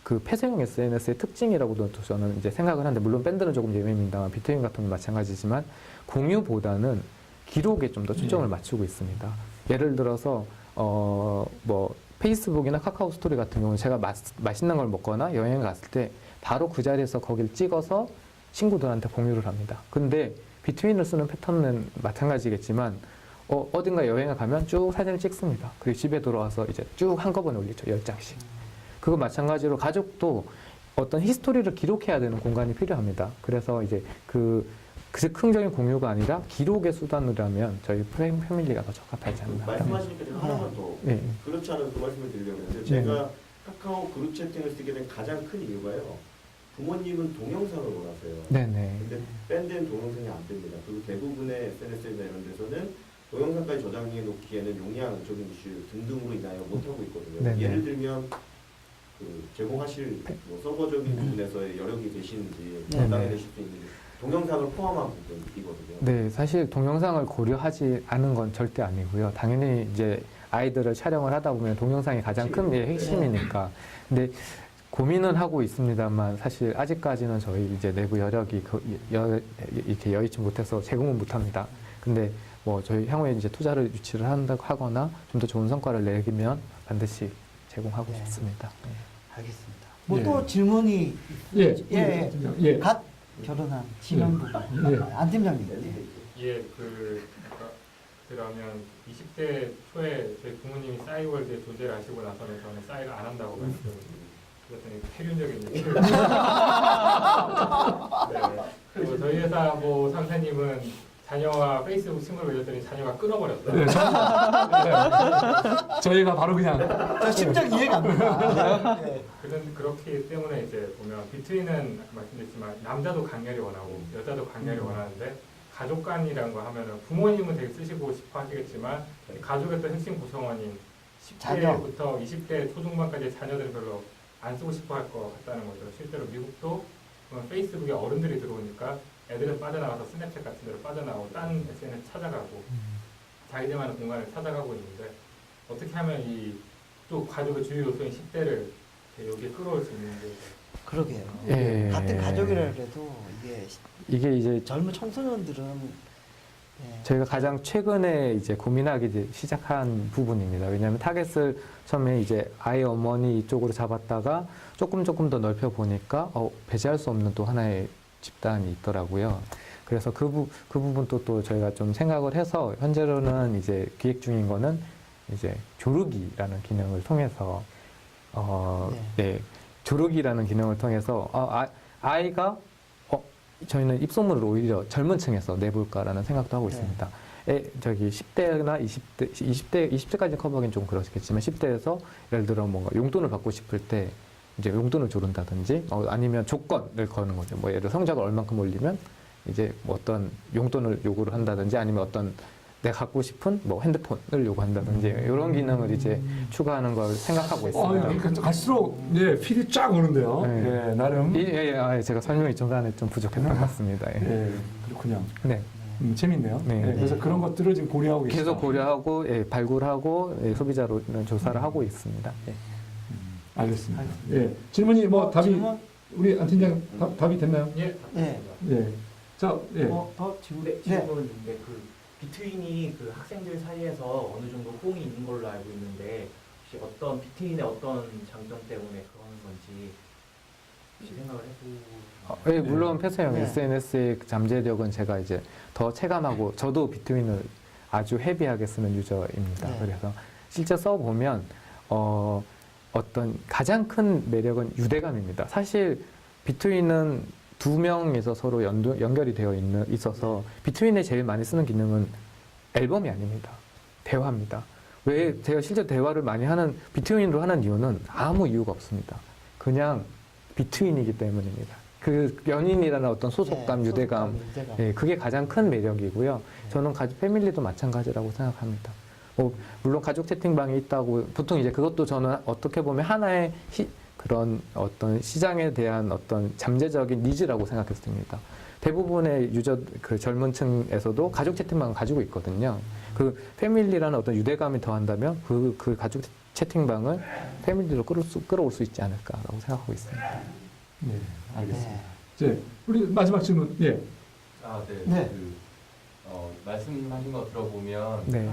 S3: 그 폐쇄형 SNS의 특징이라고도 저는 이제 생각을 하는데 물론 밴드는 조금 예외입니다만 비트윈 같은 건 마찬가지지만 공유보다는 기록에 좀 더 초점을 맞추고 있습니다. 예를 들어서 뭐 페이스북이나 카카오 스토리 같은 경우는 제가 맛있는 걸 먹거나 여행 갔을 때 바로 그 자리에서 거길 찍어서 친구들한테 공유를 합니다. 근데 비트윈을 쓰는 패턴은 마찬가지겠지만 어딘가 여행을 가면 쭉 사진을 찍습니다. 그리고 집에 들어와서 이제 쭉 한꺼번에 올리죠. 10장씩. 그거 마찬가지로 가족도 어떤 히스토리를 기록해야 되는 공간이 필요합니다. 그래서 이제 그 즉흥적인 공유가 아니라 기록의 수단이라면 저희 패밀리가 더 적합하지 않나.
S6: 말씀하시니까 제가 하나만 더 그렇지 않아도 그 말씀을 드리려고 했는데 제가 카카오 그룹 채팅을 쓰게 된 가장 큰 이유가요. 부모님은 동영상을 원하세요.
S3: 네네.
S6: 근데 밴드는 동영상이 안 됩니다. 그리고 대부분의 SNS나 이런 데서는 동영상까지 저장해 놓기에는 용량적인 이슈 등등으로 인하여 못하고 있거든요.
S3: 네네.
S6: 예를 들면 그 제공하실 뭐 서버적인 부분에서의 여력이 되시는지 담당해 되실 수 있는지 동영상을 포함한 부분이거든요.
S3: 네, 사실 동영상을 고려하지 않은 건 절대 아니고요. 당연히 이제 아이들을 촬영을 하다 보면 동영상이 가장 큰 핵심이니까. 근데 고민은 하고 있습니다만 사실 아직까지는 저희 이제 내부 여력이 이렇게 여의치 못해서 제공은 못합니다. 근데 뭐 저희 향후에 이제 투자를 유치를 한다고 하거나 좀 더 좋은 성과를 내면 반드시 제공하고 싶습니다.
S1: 알겠습니다. 뭐 또 질문이 갓 결혼한 신혼부부 안 팀장님.
S4: 그러면 20대 초에 저희 부모님이 싸이월드에 존재를 아시고 나서는 저는 싸이를 안 한다고 그랬더니 폐륜적인 얘기를 그리고 저희 회사 뭐 상사님은 자녀와 페이스북 친구를 맺었더니 자녀가 끊어버렸다.
S2: 저희가 바로 그냥
S1: 저 심장 이해가 안 된다.
S4: 그렇기 때문에 이제 보면 비트윈은 아까 말씀드렸지만 남자도 강렬히 원하고 여자도 강렬히 원하는데 가족관이라는 거 하면은 부모님은 되게 쓰시고 싶어 하시겠지만 가족의 또 핵심 구성원인 10대부터 20대 초중반까지 자녀들은 별로 안 쓰고 싶어 할 것 같다는 거죠. 실제로 미국도 페이스북에 어른들이 들어오니까 애들은 빠져나가서 스냅챗 같은 데로 빠져나오고 딴 SNS 찾아가고 자기들만의 공간을 찾아가고 있는데 어떻게 하면 이 또 가족의 주요 요소인 10대를 여기에 끌어올 수 있는지.
S1: 그러게요.
S3: 예.
S1: 같은 가족이라 해도
S3: 이게 이제
S1: 젊은 청소년들은
S3: 저희가 가장 최근에 이제 고민하기 시작한 부분입니다. 왜냐하면 타겟을 처음에 이제 아이 어머니 쪽으로 잡았다가 조금 더 넓혀 보니까 배제할 수 없는 또 하나의 집단이 있더라고요. 그래서 그 부분도 또 저희가 좀 생각을 해서 현재로는 이제 기획 중인 거는 이제 조르기라는 기능을 통해서 조르기라는 기능을 통해서 아이가 저희는 입소문을 오히려 젊은 층에서 내볼까라는 생각도 하고 있습니다. 저기 10대나 20대까지 커버하기는 좀 그렇겠지만 10대에서 예를 들어 뭔가 용돈을 받고 싶을 때 이제 용돈을 조른다든지 아니면 조건을 거는 거죠. 뭐 예를 들어 성적을 얼만큼 올리면 이제 뭐 어떤 용돈을 요구를 한다든지 아니면 어떤 내가 갖고 싶은 뭐 핸드폰을 요구한다든지 이런 기능을 이제 추가하는 걸 생각하고 있습니다.
S2: 그러니까 갈수록 필이 쫙 오는데요. 나름.
S3: 제가 설명이 중간에 좀 부족했던 것 같습니다.
S2: 그렇군요.
S3: 네.
S2: 재밌네요. 그래서 그런 것들을 지금 고려하고 계시죠.
S3: 계속 고려하고 발굴하고 소비자로는 조사를 하고 있습니다.
S2: 알겠습니다. 질문이 우리 안 팀장 답이 됐나요? 자,
S1: 더 질문.
S7: 질문인데 비트윈이 그 학생들 사이에서 어느 정도 호응이 있는 걸로 알고 있는데 혹시 어떤 비트윈의 어떤 장점 때문에 그러는 건지 혹시 생각을 해보고
S3: 물론 폐쇄형 SNS의 잠재력은 제가 이제 더 체감하고 저도 비트윈을 아주 헤비하게 쓰는 유저입니다. 그래서 실제 써보면 어떤 가장 큰 매력은 유대감입니다. 사실 비트윈은 두 명에서 서로 연결이 되어 있어서 비트윈에 제일 많이 쓰는 기능은 앨범이 아닙니다. 대화입니다. 왜 제가 실제 대화를 많이 하는 비트윈으로 하는 이유는 아무 이유가 없습니다. 그냥 비트윈이기 때문입니다. 그 연인이라는 어떤 소속감,
S1: 네,
S3: 유대감,
S1: 유대감.
S3: 예, 그게 가장 큰 매력이고요. 저는 패밀리도 마찬가지라고 생각합니다. 물론 가족 채팅방이 있다고 보통 이제 그것도 저는 어떻게 보면 하나의 그런 어떤 시장에 대한 어떤 잠재적인 니즈라고 생각했습니다. 대부분의 그 젊은 층에서도 가족 채팅방을 가지고 있거든요. 그 패밀리라는 어떤 유대감이 더한다면 그 가족 채팅방을 패밀리로 끌어올 수 있지 않을까라고 생각하고 있습니다.
S2: 네, 알겠습니다.
S1: 네.
S2: 이제 우리 마지막 질문. 예.
S5: 아, 네.
S1: 네.
S5: 말씀하신 거 들어보면
S3: 네.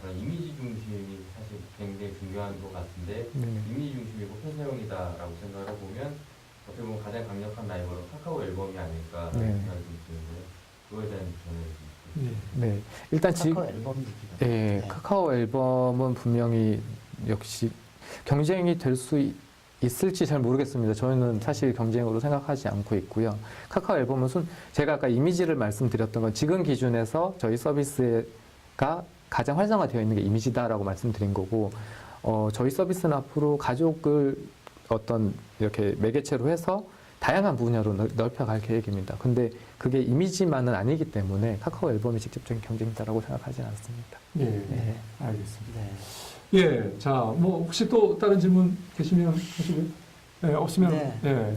S5: 그런 이미지 중심이 사실 굉장히 중요한 것 같은데
S3: 네네.
S5: 이미지 중심이고 폐쇄형이다라고 생각을 해보면 어떻게 보면 가장 강력한 라이벌은 카카오 앨범이 아닐까
S3: 네.
S5: 생각이 좀 드는데요. 그거에 대한 전해
S2: 예.
S3: 네. 일단
S1: 카카오 앨범 얘기가.
S3: 예,
S1: 네.
S3: 카카오 앨범은 분명히 역시 경쟁이 될 수 있을지 잘 모르겠습니다. 저희는 사실 경쟁으로 생각하지 않고 있고요. 카카오 앨범은 제가 아까 이미지를 말씀드렸던 건 지금 기준에서 저희 서비스가 가장 활성화되어 있는 게 이미지다라고 말씀드린 거고, 저희 서비스는 앞으로 가족을 어떤 이렇게 매개체로 해서 다양한 분야로 넓혀갈 계획입니다. 근데 그게 이미지만은 아니기 때문에 카카오 앨범이 직접적인 경쟁이다라고 생각하지는 않습니다.
S2: 예.
S3: 네.
S2: 알겠습니다.
S1: 네.
S2: 예. 자, 뭐 혹시 또 다른 질문 계시면 하시고요. 예, 없으면
S1: 네.
S2: 예.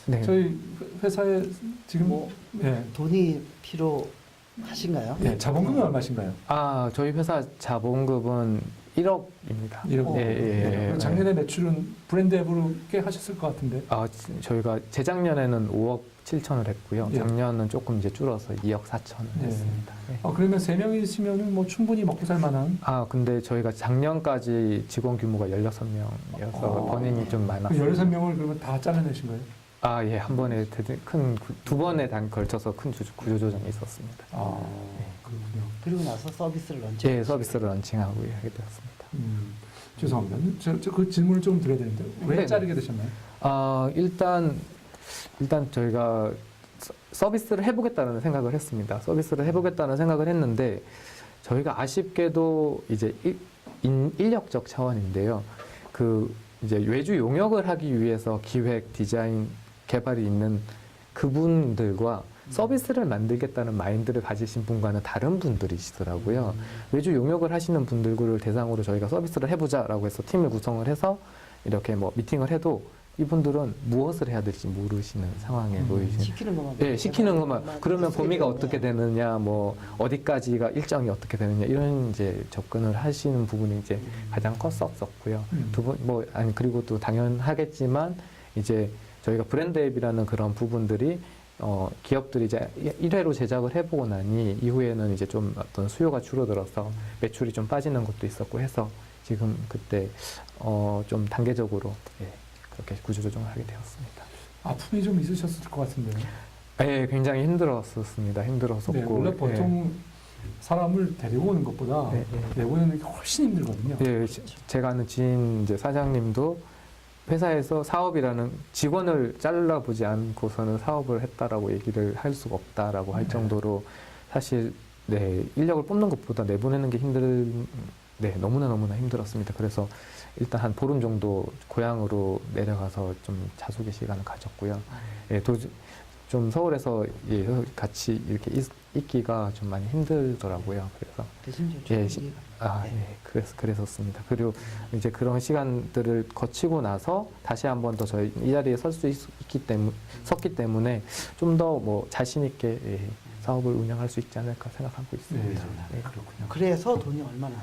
S3: 네.
S2: 저희 회사에 지금
S1: 뭐
S2: 예.
S1: 돈이 필요하신가요?
S2: 예, 자본금이 얼마신가요?
S3: 저희 회사 자본금은 1억입니다.
S2: 1억.
S3: 예.
S2: 작년에 매출은 브랜드 앱으로 꽤 하셨을 것 같은데.
S3: 저희가 재작년에는 5억 7천을 했고요.
S2: 예.
S3: 작년은 조금 이제 줄어서 2억 4천을
S2: 예.
S3: 했습니다. 네.
S2: 그러면 3명이시면 뭐 충분히 먹고 살 만한.
S3: 근데 저희가 작년까지 직원 규모가 16명이어서 버닝이 좀
S2: 그
S3: 많았어요.
S2: 13명을 그러면 다 잘라내신 거예요?
S3: 예, 한 번에 두 번에 걸쳐서 큰 구조조정이 있었습니다.
S2: 그렇군요.
S1: 그리고 나서 서비스를 런칭.
S3: 예, 서비스를 런칭하고 하게 되었습니다.
S2: 죄송합니다. 그 질문을 좀 드려야 되는데 왜
S3: 네네.
S2: 자르게 되셨나요?
S3: 일단 저희가 서비스를 해보겠다는 생각을 했습니다. 서비스를 해보겠다는 생각을 했는데 저희가 아쉽게도 이제 인력적 차원인데요. 이제 외주 용역을 하기 위해서 기획, 디자인, 개발이 있는 그분들과 서비스를 만들겠다는 마인드를 가지신 분과는 다른 분들이시더라고요. 외주 용역을 하시는 분들을 대상으로 저희가 서비스를 해보자라고 해서 팀을 구성을 해서 이렇게 뭐 미팅을 해도 이분들은 무엇을 해야 될지 모르시는 상황에 놓이시는.
S1: 시키는 것만.
S3: 네, 시키는 것만. 그러면 범위가 어떻게 되느냐, 뭐 어디까지가 일정이 어떻게 되느냐 이런 이제 접근을 하시는 부분이 이제 가장 컸었고요. 그리고 또 당연하겠지만 이제 저희가 브랜드 앱이라는 그런 부분들이 기업들이 이제 1회로 제작을 해보고 나니 이후에는 이제 좀 어떤 수요가 줄어들어서 매출이 좀 빠지는 것도 있었고 해서 지금 그때 좀 단계적으로 그렇게 구조조정을 하게 되었습니다.
S2: 아픔이 좀 있으셨을 것 같은데요.
S3: 네, 굉장히 힘들었었습니다. 힘들었었고.
S2: 네, 원래 보통 사람을 데리고 오는 것보다 내보내는 게 훨씬 힘들거든요.
S3: 예, 제가 아는 지인 이제 사장님도 회사에서 사업이라는 직원을 잘라보지 않고서는 사업을 했다라고 얘기를 할 수가 없다라고 할 정도로 사실 인력을 뽑는 것보다 내보내는 게 너무나 힘들었습니다. 그래서 일단 한 보름 정도 고향으로 내려가서 좀 자숙의 시간을 가졌고요. 좀 서울에서 같이 이렇게 있기가 좀 많이 힘들더라고요. 그래서
S1: 대신 좀
S3: 그랬었습니다. 그리고 이제 그런 시간들을 거치고 나서 다시 한 번 더 저희 이 자리에 섰기 때문에 좀 더 뭐 자신 있게 사업을 운영할 수 있지 않을까 생각하고 있습니다.
S2: 네, 그렇군요.
S1: 그래서 돈이 얼마나?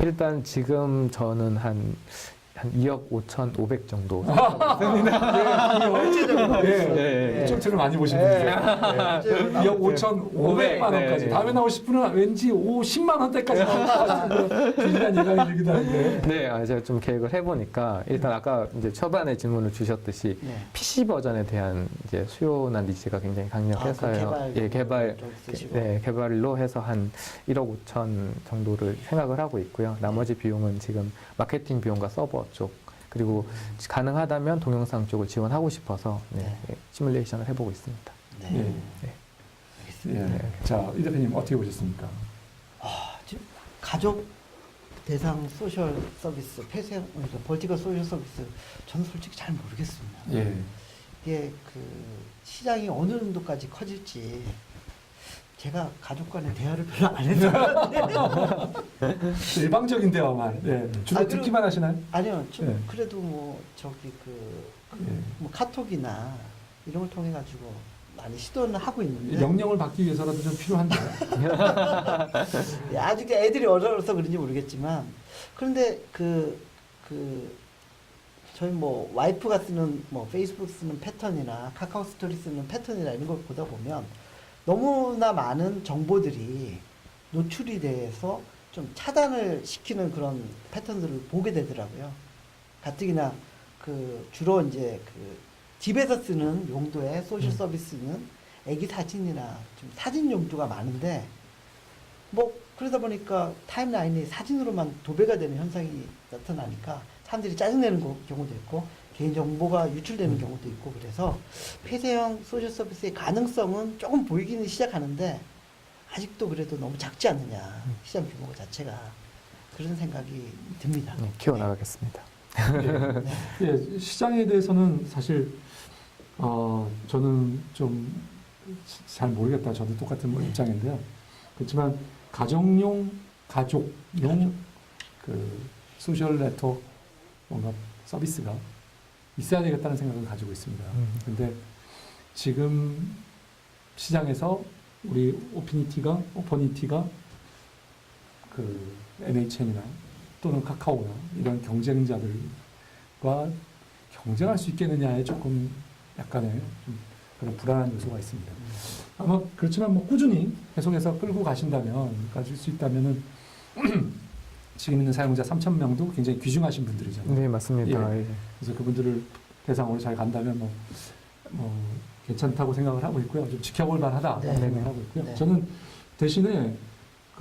S3: 일단 지금 저는 한 2억 5,500 정도.
S2: 이쪽처럼 많이 보신 분이죠. 2억 5,500만 원까지. 다음에 나오실 분은 왠지 10만 원대까지 나올 것 같은 비슷한 예감이 들기도 하는데.
S3: 네, 제가 좀 계획을 해보니까 일단 아까 이제 초반에 질문을 주셨듯이 PC 버전에 대한 이제 수요나 니즈가 굉장히 강력해서요. 개발로 해서 한 1억 5천 정도를 생각을 하고 있고요. 나머지 비용은 지금 마케팅 비용과 서버 쪽 그리고 가능하다면 동영상 쪽을 지원하고 싶어서
S1: 네.
S3: 시뮬레이션을 해보고 있습니다.
S1: 네.
S2: 예.
S3: 네.
S1: 알겠습니다.
S2: 예. 자, 이 대표님 어떻게 보셨습니까?
S1: 지금 가족 대상 소셜 서비스, 폐쇄형, 그러니까 벌티컬 소셜 서비스, 저는 솔직히 잘 모르겠습니다.
S2: 예.
S1: 이게 그 시장이 어느 정도까지 커질지 제가 가족 간의 대화를 별로 안 해서
S2: 일방적인 대화만. 예. 주로
S1: 아, 그리고-
S2: 듣기만 하시나요?
S1: 아니요, 좀
S2: 예.
S1: 그래도 뭐 저기
S2: 예.
S1: 뭐 카톡이나 이런 걸 통해 가지고 많이 시도는 하고 있는데
S2: 명령을 받기 위해서라도 좀 필요한데.
S1: 아직 애들이 어려서 그런지 모르겠지만 그런데 저희 뭐 와이프가 쓰는 뭐 페이스북 쓰는 패턴이나 카카오 스토리 쓰는 패턴이나 이런 걸 보다 보면 너무나 많은 정보들이 노출이 돼서 좀 차단을 시키는 그런 패턴들을 보게 되더라고요. 가뜩이나 주로 이제 집에서 쓰는 용도의 소셜 서비스는 애기 사진이나 좀 사진 용도가 많은데 뭐 그러다 보니까 타임라인이 사진으로만 도배가 되는 현상이 나타나니까 사람들이 짜증내는 경우도 있고 개인정보가 유출되는 경우도 있고 그래서 폐쇄형 소셜 서비스의 가능성은 조금 보이기는 시작하는데 아직도 그래도 너무 작지 않느냐 시장 규모 자체가 그런 생각이 듭니다.
S3: 네, 키워나가겠습니다.
S2: 예. 예. 시장에 대해서는 사실 저는 좀 잘 모르겠다. 저도 똑같은 뭐 입장인데요. 그렇지만 가족용 소셜 네트워크 뭔가 서비스가 있어야 되겠다는 생각을 가지고 있습니다. 근데 지금 시장에서 우리 오퍼니티가 NHN이나 또는 카카오나 이런 경쟁자들과 경쟁할 수 있겠느냐에 조금 약간의 좀 그런 불안한 요소가 있습니다. 아마 그렇지만 뭐 꾸준히 계속해서 끌고 가실 수 있다면은 지금 있는 사용자 3,000명도 굉장히 귀중하신 분들이잖아요.
S3: 네, 맞습니다. 예.
S2: 그래서 그분들을 대상으로 잘 간다면 뭐 괜찮다고 생각을 하고 있고요. 좀 지켜볼 만하다
S1: 네.
S2: 생각을 하고 있고요.
S1: 네.
S2: 저는 대신에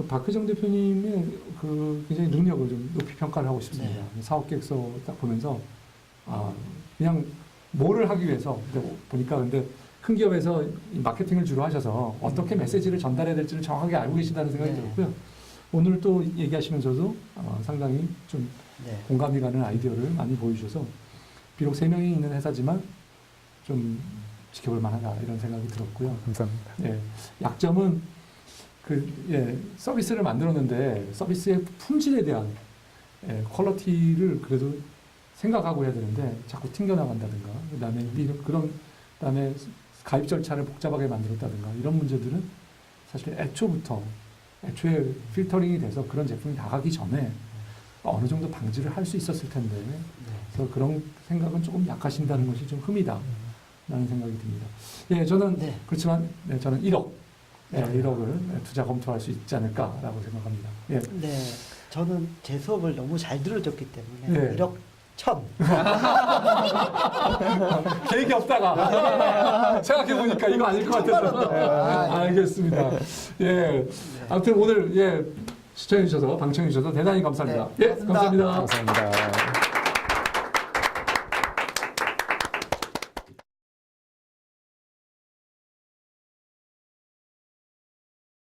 S2: 박회정 대표님의 굉장히 능력을 좀 높이 평가를 하고 싶습니다.
S1: 네.
S2: 사업 계획서 딱 보면서 그냥 뭐를 하기 위해서 보니까 근데 큰 기업에서 이 마케팅을 주로 하셔서 어떻게 메시지를 전달해야 될지를 정확하게 알고 계신다는 생각이
S1: 네.
S2: 들었고요. 오늘 또 얘기하시면서도 상당히 좀
S1: 네.
S2: 공감이 가는 아이디어를 많이 보여주셔서 비록 3명이 있는 회사지만 좀 지켜볼 만하다 이런 생각이 들었고요.
S3: 감사합니다.
S2: 예, 약점은 서비스를 만들었는데 서비스의 품질에 대한 퀄리티를 그래도 생각하고 해야 되는데 자꾸 튕겨나간다든가 그다음에 가입 절차를 복잡하게 만들었다든가 이런 문제들은 사실 애초에 필터링이 돼서 그런 제품이 나가기 전에 어느 정도 방지를 할 수 있었을 텐데 그래서 그런 생각은 조금 약하신다는 것이 좀 흠이다 라는 생각이 듭니다. 예, 저는
S1: 네.
S2: 그렇지만 저는 1억을 투자 검토할 수 있지 않을까라고 생각합니다. 예.
S1: 네, 저는 제 수업을 너무 잘 들어줬기 때문에
S2: 네.
S1: 1억 1,000.
S2: 계획이 없다가 생각해보니까 이거 아닐 것 같아서 알겠습니다. 예, 아무튼 오늘 시청해주셔서 방청해주셔서 대단히 감사합니다.
S1: 네,
S2: 예, 감사합니다.
S3: 감사합니다.